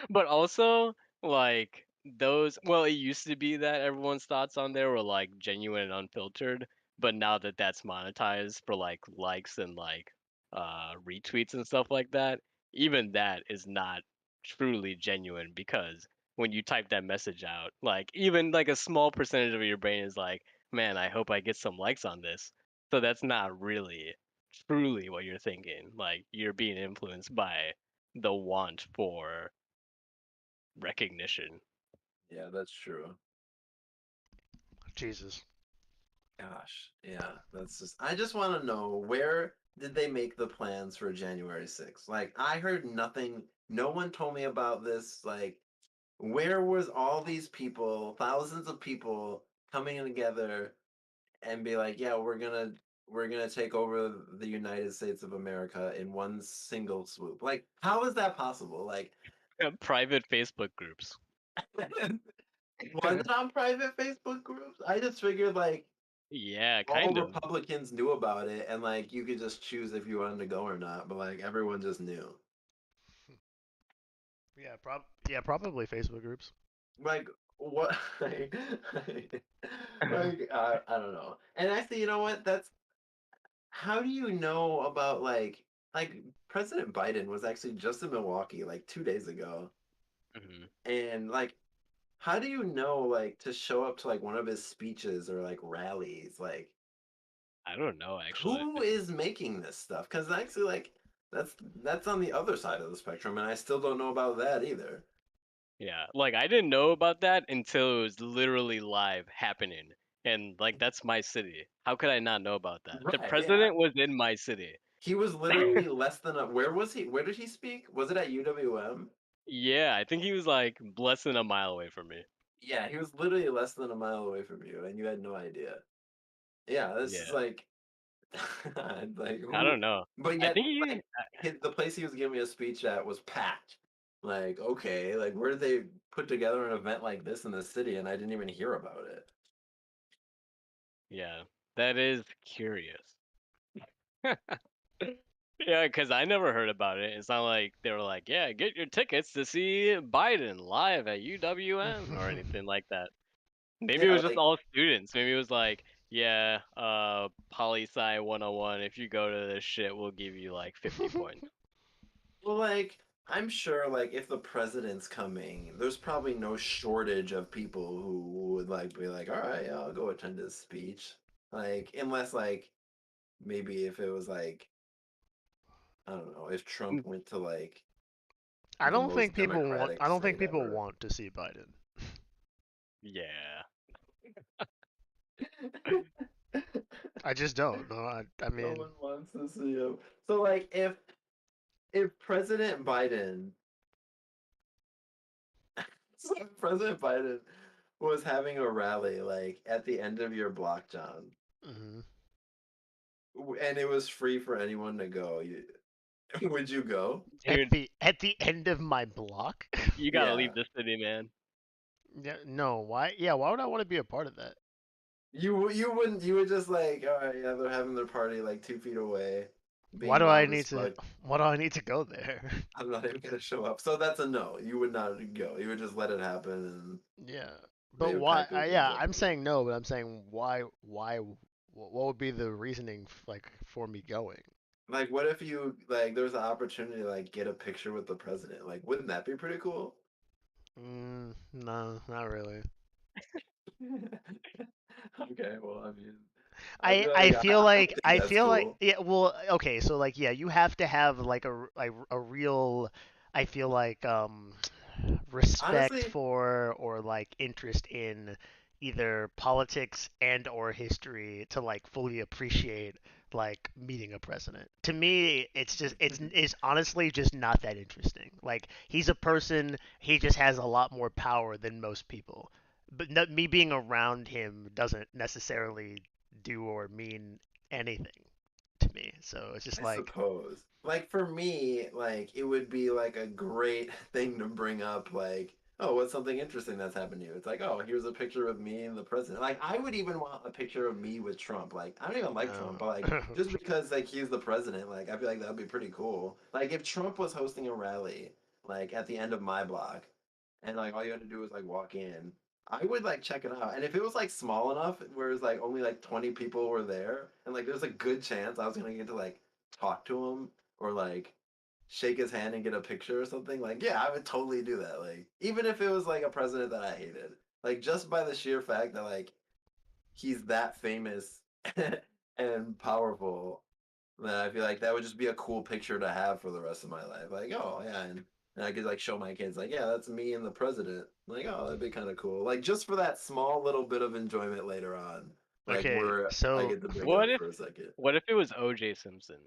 But also, like those, well, it used to be that everyone's thoughts on there were like genuine and unfiltered, but now that that's monetized for like likes and like retweets and stuff like that, even that is not truly genuine because when you type that message out, like even like a small percentage of your brain is like, man, I hope I get some likes on this. So that's not really truly what you're thinking. Like you're being influenced by the want for recognition. yeah, that's true. Jesus. Gosh, yeah, that's just. I just want to know where did they make the plans for January 6th? Like I heard nothing. No one told me about this. Like where was all these people, thousands of people coming together and be like, yeah, we're gonna take over the United States of America in one single swoop. Like, how is that possible? Like, Private Facebook groups. was it on private Facebook groups? I just figured like Yeah, all kind of. Republicans knew about it and like you could just choose if you wanted to go or not, but like everyone just knew. Yeah, probably Facebook groups. Like what like I don't know. And actually, you know what? That's how do you know about like President Biden was actually just in Milwaukee like 2 days ago, Hmm. and like how do you know like to show up to like one of his speeches or like rallies? Like I don't know actually. who is making this stuff? Because actually like that's that's on the other side of the spectrum, and I still don't know about that either. Yeah, like I didn't know about that until it was literally live happening. And like that's my city. How could I not know about that? The Right? Yeah. president was in my city. He was literally less than a. Where was he? Where did he speak? Was it at UWM? Yeah, I think he was like less than a mile away from me. Yeah, he was literally less than a mile away from you, and you had no idea. Yeah, this is Yeah, like, like I who? don't know. But I yet, think he, like, the place he was giving me a speech at was packed. Like, okay, like where did they put together an event like this in the city, and I didn't even hear about it. yeah, that is curious. Yeah, because I never heard about it. It's not like they were like, yeah, get your tickets to see Biden live at UWM or anything like that. Maybe it Yeah, was just like, all students. Maybe it was like, yeah, poli sci 101. If you go to this shit, we'll give you like 50 points. well, like I'm sure, like if the president's coming, there's probably no shortage of people who would like be like, all right, yeah, I'll go attend his speech. Like, unless like maybe if it was like I don't know, if Trump went to like the most I democratic don't think state people ever. want to see Biden. Yeah. I just don't. No, I No mean, one wants to see him. So like if President Biden so if President Biden was having a rally like at the end of your block, John, mhm. and it was free for anyone to go, would you go? Dude, At the end of my block? you gotta Yeah. leave the city, man. Yeah, no, why? Yeah, why would I want to be a part of that? You wouldn't you would just like, all right, yeah, they're having their party like 2 feet away, Why being do I loud as need to? fuck. Why do I need to go there? I'm not even gonna show up. So that's a no. You would not go. You would just let it happen, and Yeah, but they would why? pack their things Yeah, up I'm and leave. saying no, but I'm saying why? Why? What would be the reasoning like for me going? Like, what if you like there was an opportunity to like get a picture with the president? Like, wouldn't that be pretty cool? No, not really. Okay, well, I mean, I feel like I would think I that's feel like cool. yeah. Well, okay, so like yeah, you have to have like a real. I feel like respect Honestly, for or like interest in either politics and or history to like fully appreciate like meeting a president. To me, it's honestly just not that interesting. Like he's a person, he just has a lot more power than most people. But no, me being around him doesn't necessarily do or mean anything to me. So it's just I like, suppose. Like for me, like it would be like a great thing to bring up like, oh, what's something interesting that's happened to you? It's like, oh, here's a picture of me and the president. Like I would even want a picture of me with Trump. Like I don't even like Trump, but like uh, just because like he's the president, like I feel like that'd be pretty cool. Like if Trump was hosting a rally like at the end of my block and like all you had to do was like walk in, I would like check it out. And if it was like small enough where it's like only like 20 people were there and like there's a good chance I was gonna get to like talk to him or like shake his hand and get a picture or something, like yeah, I would totally do that. Like even if it was like a president that I hated. Like just by the sheer fact that like he's that famous and powerful, then I feel like that would just be a cool picture to have for the rest of my life. Like, oh yeah, and I could like show my kids like, yeah, that's me and the president. Like, oh, that'd be kind of cool. Like just for that small little bit of enjoyment later on, like okay, where I so get to bring it What up if for a second. what if it was O.J. Simpson?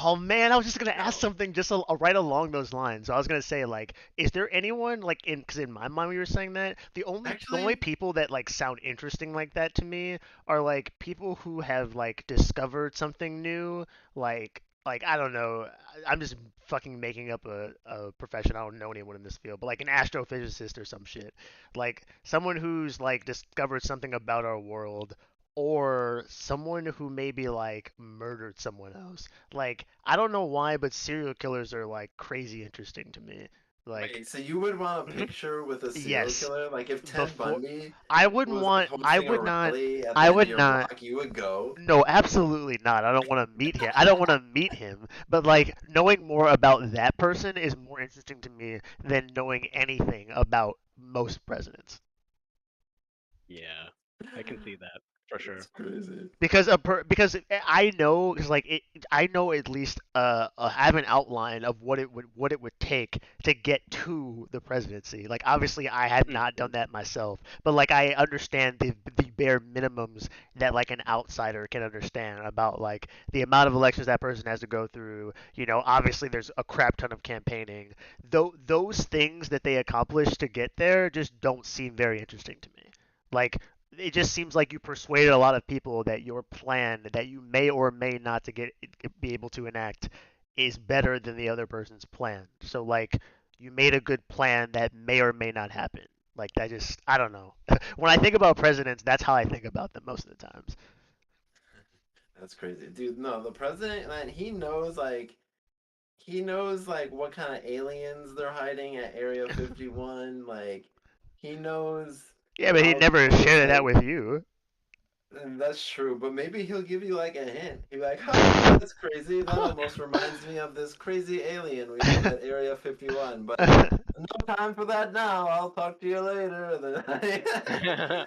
oh man, I was just gonna ask No, something just right along those lines. I was gonna say like, is there anyone like in because in my mind when you were saying that the only actually, people that like sound interesting like that to me are like people who have like discovered something new, like I don't know, I'm just fucking making up a profession. I don't know anyone in this field, but like an astrophysicist or some shit, like someone who's like discovered something about our world. Or someone who maybe like murdered someone else. Like I don't know why, but serial killers are like crazy interesting to me. Like wait, so you would want a picture with a serial yes, killer? Like if Ted before Bundy I wouldn't was like want I hosting a would not rally at the I end of would your not block, you would go? no, absolutely not. I don't want to meet him. I don't want to meet him. But like knowing more about that person is more interesting to me than knowing anything about most presidents. Yeah, I can see that for sure. That's crazy. Because I know because like I know at least I have an outline of what it would take to get to the presidency. Like obviously I have not done that myself, but like I understand the bare minimums that like an outsider can understand about like the amount of elections that person has to go through. You know, obviously there's a crap ton of campaigning. Though those things that they accomplish to get there just don't seem very interesting to me. Like it just seems like you persuaded a lot of people that your plan that you may or may not to get be able to enact is better than the other person's plan. So like you made a good plan that may or may not happen. Like that just I don't know. When I think about presidents, that's how I think about them most of the times. That's crazy. Dude, no, the president, man, he knows like what kind of aliens they're hiding at Area 51. Like he knows Yeah, but he how never close shared that like with you. and that's true, but maybe he'll give you like a hint. He'll be like, "Huh, that's crazy. That almost reminds me of this crazy alien we found at Area 51, but no time for that now. I'll talk to you later." I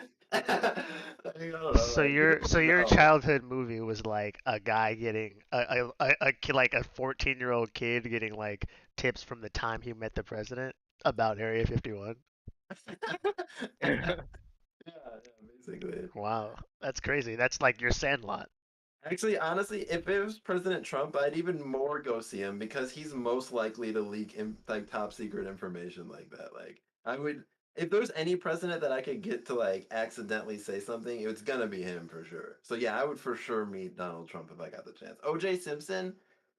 don't know, So like you your never know. childhood movie was like a guy getting a kid like a 14-year-old kid getting like tips from the time he met the president about Area 51. Yeah, basically. Wow, that's crazy. That's like your Sandlot. Actually, honestly, if it was President Trump, I'd even more go see him because he's most likely to leak like top secret information like that. Like, I would, if there's any president that I could get to like accidentally say something, it's gonna be him for sure. So yeah, I would for sure meet Donald Trump if I got the chance. OJ Simpson,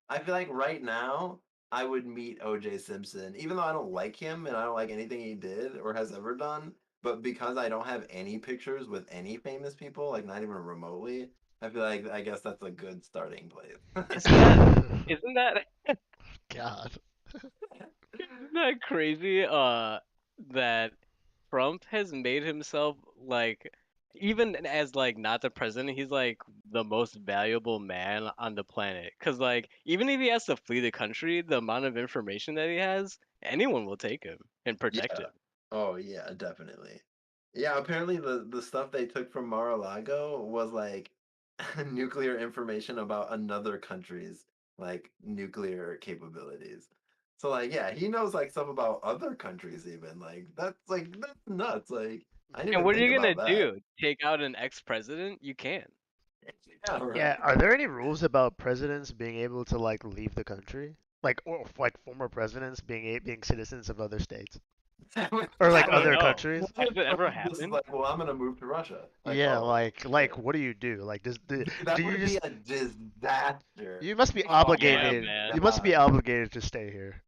I feel like right now I would meet OJ Simpson, even though I don't like him and I don't like anything he did or has ever done. But because I don't have any pictures with any famous people, like not even remotely, I feel like I guess that's a good starting place. Isn't that isn't that God. isn't that crazy? That Trump has made himself like even as like not the president, he's like the most valuable man on the planet. Cause like even if he has to flee the country, the amount of information that he has, anyone will take him and protect Yeah. him. Oh yeah, definitely. Yeah, apparently the stuff they took from Mar-a-Lago was like nuclear information about another country's like nuclear capabilities. So like yeah, he knows like stuff about other countries even. Like that's nuts. Like I didn't And even what are think you gonna about that. do? Take out an ex-president? You can't. Yeah, Yeah, right. are there any rules about presidents being able to like leave the country? Like or like former presidents being citizens of other states or I like don't other What know. countries? Has if it ever Trump just is happened? like, well, I'm gonna move to Russia? Like, Yeah, oh, like what do you do? Like dude, do that you would be just a disaster. you must be Oh Yeah, my obligated. man. You must be god, obligated to stay here.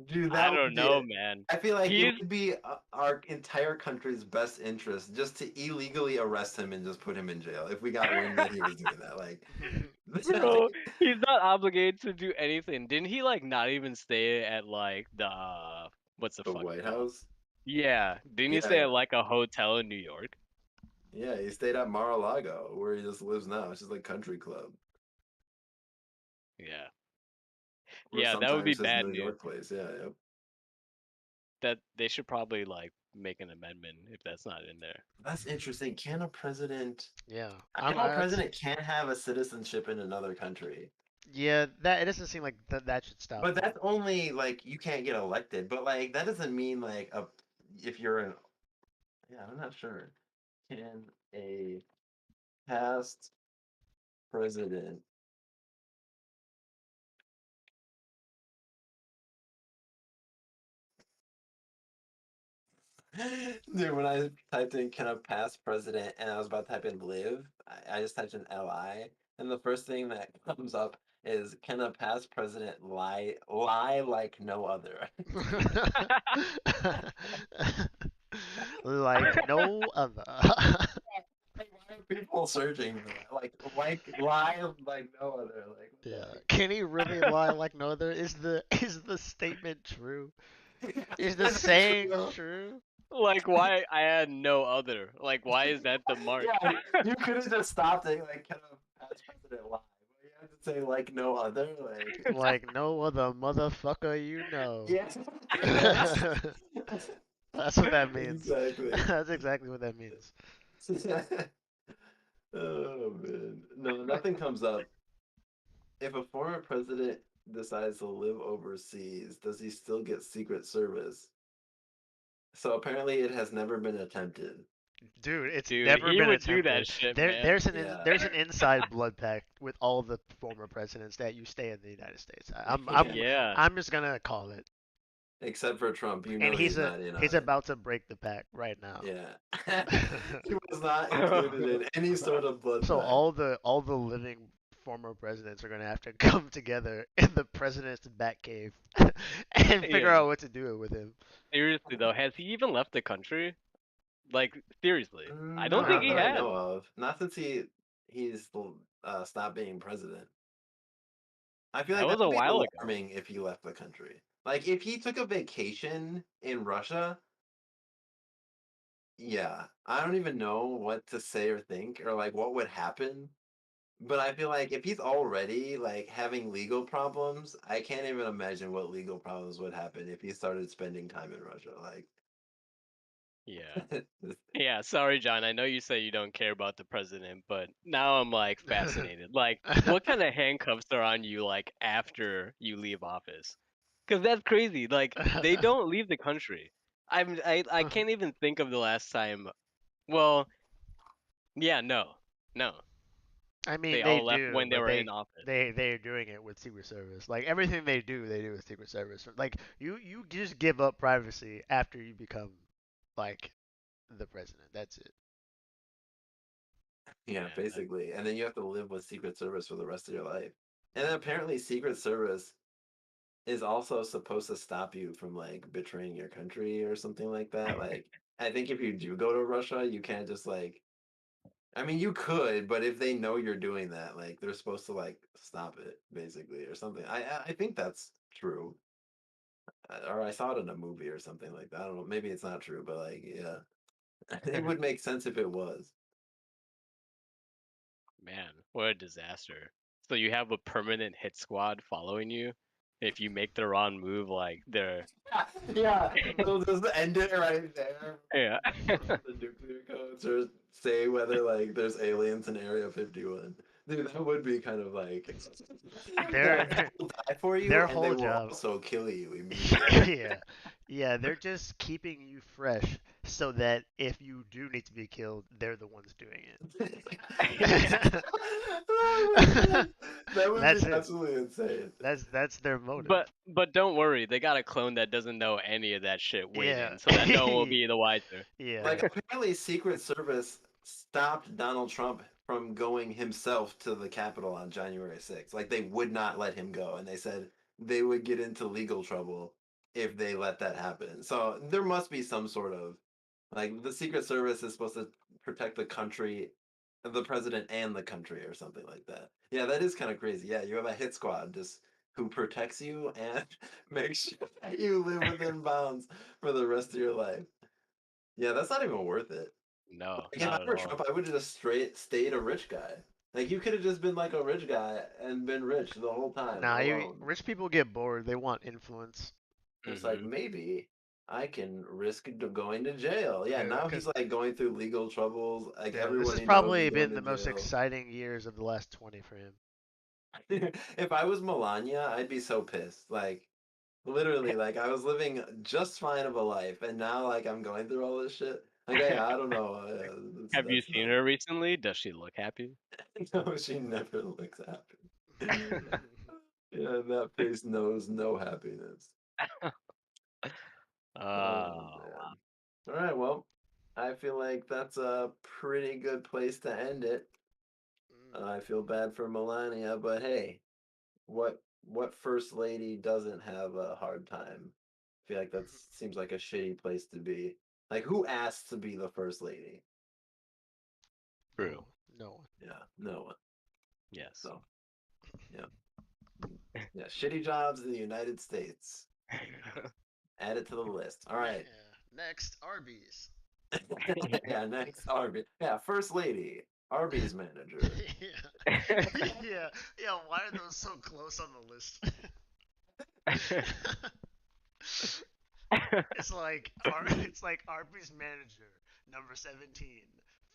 dude, I that would don't be know, it. man. I feel like it He's would be our entire country's best interest just to illegally arrest him and just put him in jail if we got wind that he was doing that. Like, bro, he's not obligated to do anything. Didn't he like not even stay at like the what's the the fuck White called? House. Yeah, didn't he stay Yeah, at like a hotel in New York? yeah, he stayed at Mar-a-Lago where he just lives now. It's just like country club Yeah. or Yeah, that would be sometimes his bad New news. York place. Yeah, yep. That they should probably like make an amendment if that's not in there. That's interesting. Can a president? Yeah, I know a president can't have a citizenship in another country, yeah. That it doesn't seem like that should stop but him. that's only like you can't get elected. But like that doesn't mean like a if you're an yeah, I'm not sure. Can a past president Dude, when I typed in can a past president and I was about to type in live, I just typed in LI, and the first thing that comes up is can a past president lie like no other? Like no other. Like, why are people searching for that? Like lie like no other. Like Yeah. what Can he really lie like no other? Is the statement true? the heck? Is the Is it saying true? true? Like why I had no other? Like why is that the mark? Yeah, you could have just stopped it like can a past president lie? But you have to say like no other, like Like no other motherfucker you know. yes. That's what that means. Exactly. That's exactly what that means. Oh man. No, nothing comes up. If a former president decides to live overseas, does he still get Secret Service? So apparently it has never been attempted. Dude, it's Dude, never he been would do attempted. that shit, There, man. there's an Yeah. there's an inside blood pact with all the former presidents that you stay in the United States. I'm Yeah. I'm just gonna call it. Except for Trump, you And know he's not in on he's it. about to break the pact right now. Yeah. He was not included in any sort of blood So pact. all the living former presidents are gonna have to come together in the president's Batcave and figure Yeah. out what to do with him. Seriously though, has he even left the country? Like seriously, I don't think Not he that I has. know of. Not since he's stopped being president. I feel That like was that a would be while ago. alarming if he left the country. Like if he took a vacation in Russia, yeah, I don't even know what to say or think or like what would happen. But I feel like if he's already like having legal problems, I can't even imagine what legal problems would happen if he started spending time in Russia. Like, Yeah. Yeah, sorry, John. I know you say you don't care about the president, but now I'm like fascinated. Like, what kind of handcuffs are on you like after you leave office? Because that's crazy. Like, they don't leave the country. I can't even think of the last time. Well, yeah, no. I mean, They they all left do, when they but were in office. they're doing it with Secret Service. Like everything they do with Secret Service. Like you just give up privacy after you become like the president. That's it. yeah, Man, basically. And then you have to live with Secret Service for the rest of your life. And then apparently Secret Service is also supposed to stop you from like betraying your country or something like that. Like I think if you do go to Russia, you can't just like I mean you could, but if they know you're doing that, like they're supposed to like stop it basically or something. I think that's true. Or I saw it in a movie or something like that. I don't know. Maybe it's not true, but like yeah. It would make sense if it was. man, what a disaster. So you have a permanent hit squad following you. If you make the wrong move, like they're Yeah, they'll just end it right there. yeah. The nuclear codes or say whether like there's aliens in Area 51. Dude, that would be kind of like Their they'll die for you their and they whole will job. also kill you immediately. Yeah, yeah. They're just keeping you fresh so that if you do need to be killed, they're the ones doing Oh it. my god, that would be That's it. absolutely insane. That's their motive. But don't worry, they got a clone that doesn't know any of that shit Yeah. waiting, so that no one will be the wiser. Yeah. Like apparently, Secret Service stopped Donald Trump from going himself to the Capitol on January 6th. Like they would not let him go, and they said they would get into legal trouble if they let that happen. So there must be some sort of like the Secret Service is supposed to protect the country, the president, and the country, or something like that. Yeah, that is kind of crazy. Yeah, you have a hit squad just who protects you and makes sure that you live within bounds for the rest of your life. Yeah, that's not even worth it. No, Like if I not at were all. Trump, I would have just straight stayed a rich guy. Like you could have just been like a rich guy and been rich the whole time Nah, alone. rich people get bored. They want influence. It's like Hmm. maybe I can risk going to jail. Yeah, Yeah, now cause he's like going through legal troubles. Like yeah, this everyone has he knows is probably going been to the most jail. exciting years of the last 20 for him. If I was Melania, I'd be so pissed. Like literally, like I was living just fine of a life, and now like I'm going through all this shit. Like I don't know. Have you That's seen not. her recently? Does she look happy? No, she never looks happy. Yeah, that face knows no happiness. Oh Oh, man. All right, well, I feel like that's a pretty good place to end it. I feel bad for Melania, but hey, what first lady doesn't have a hard time? I feel like that seems like a shitty place to be. Like who asked to be the first lady? No true. one. No one. Yeah, no one. Yes. So, yeah. Yeah, shitty jobs in the United States. Add it to the list. All right. Yeah. Next, Arby's. Yeah, next Arby's. Yeah, first lady, Arby's manager. Yeah. Yeah. Yeah. Why are those so close on the list? It's like Arby's manager, number 17,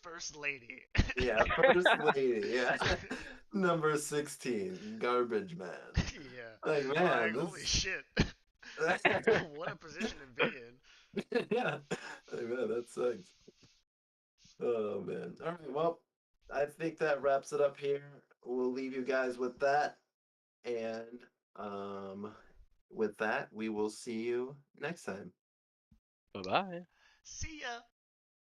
first lady. Yeah, first lady. Yeah, number 16, garbage man. Yeah. Like, man, Like holy this. shit. What a position to be in. Yeah, like, man, that sucks. Oh man. All right, well, I think that wraps it up here. We'll leave you guys with that, and um, with that, we will see you next time. Bye bye. See ya.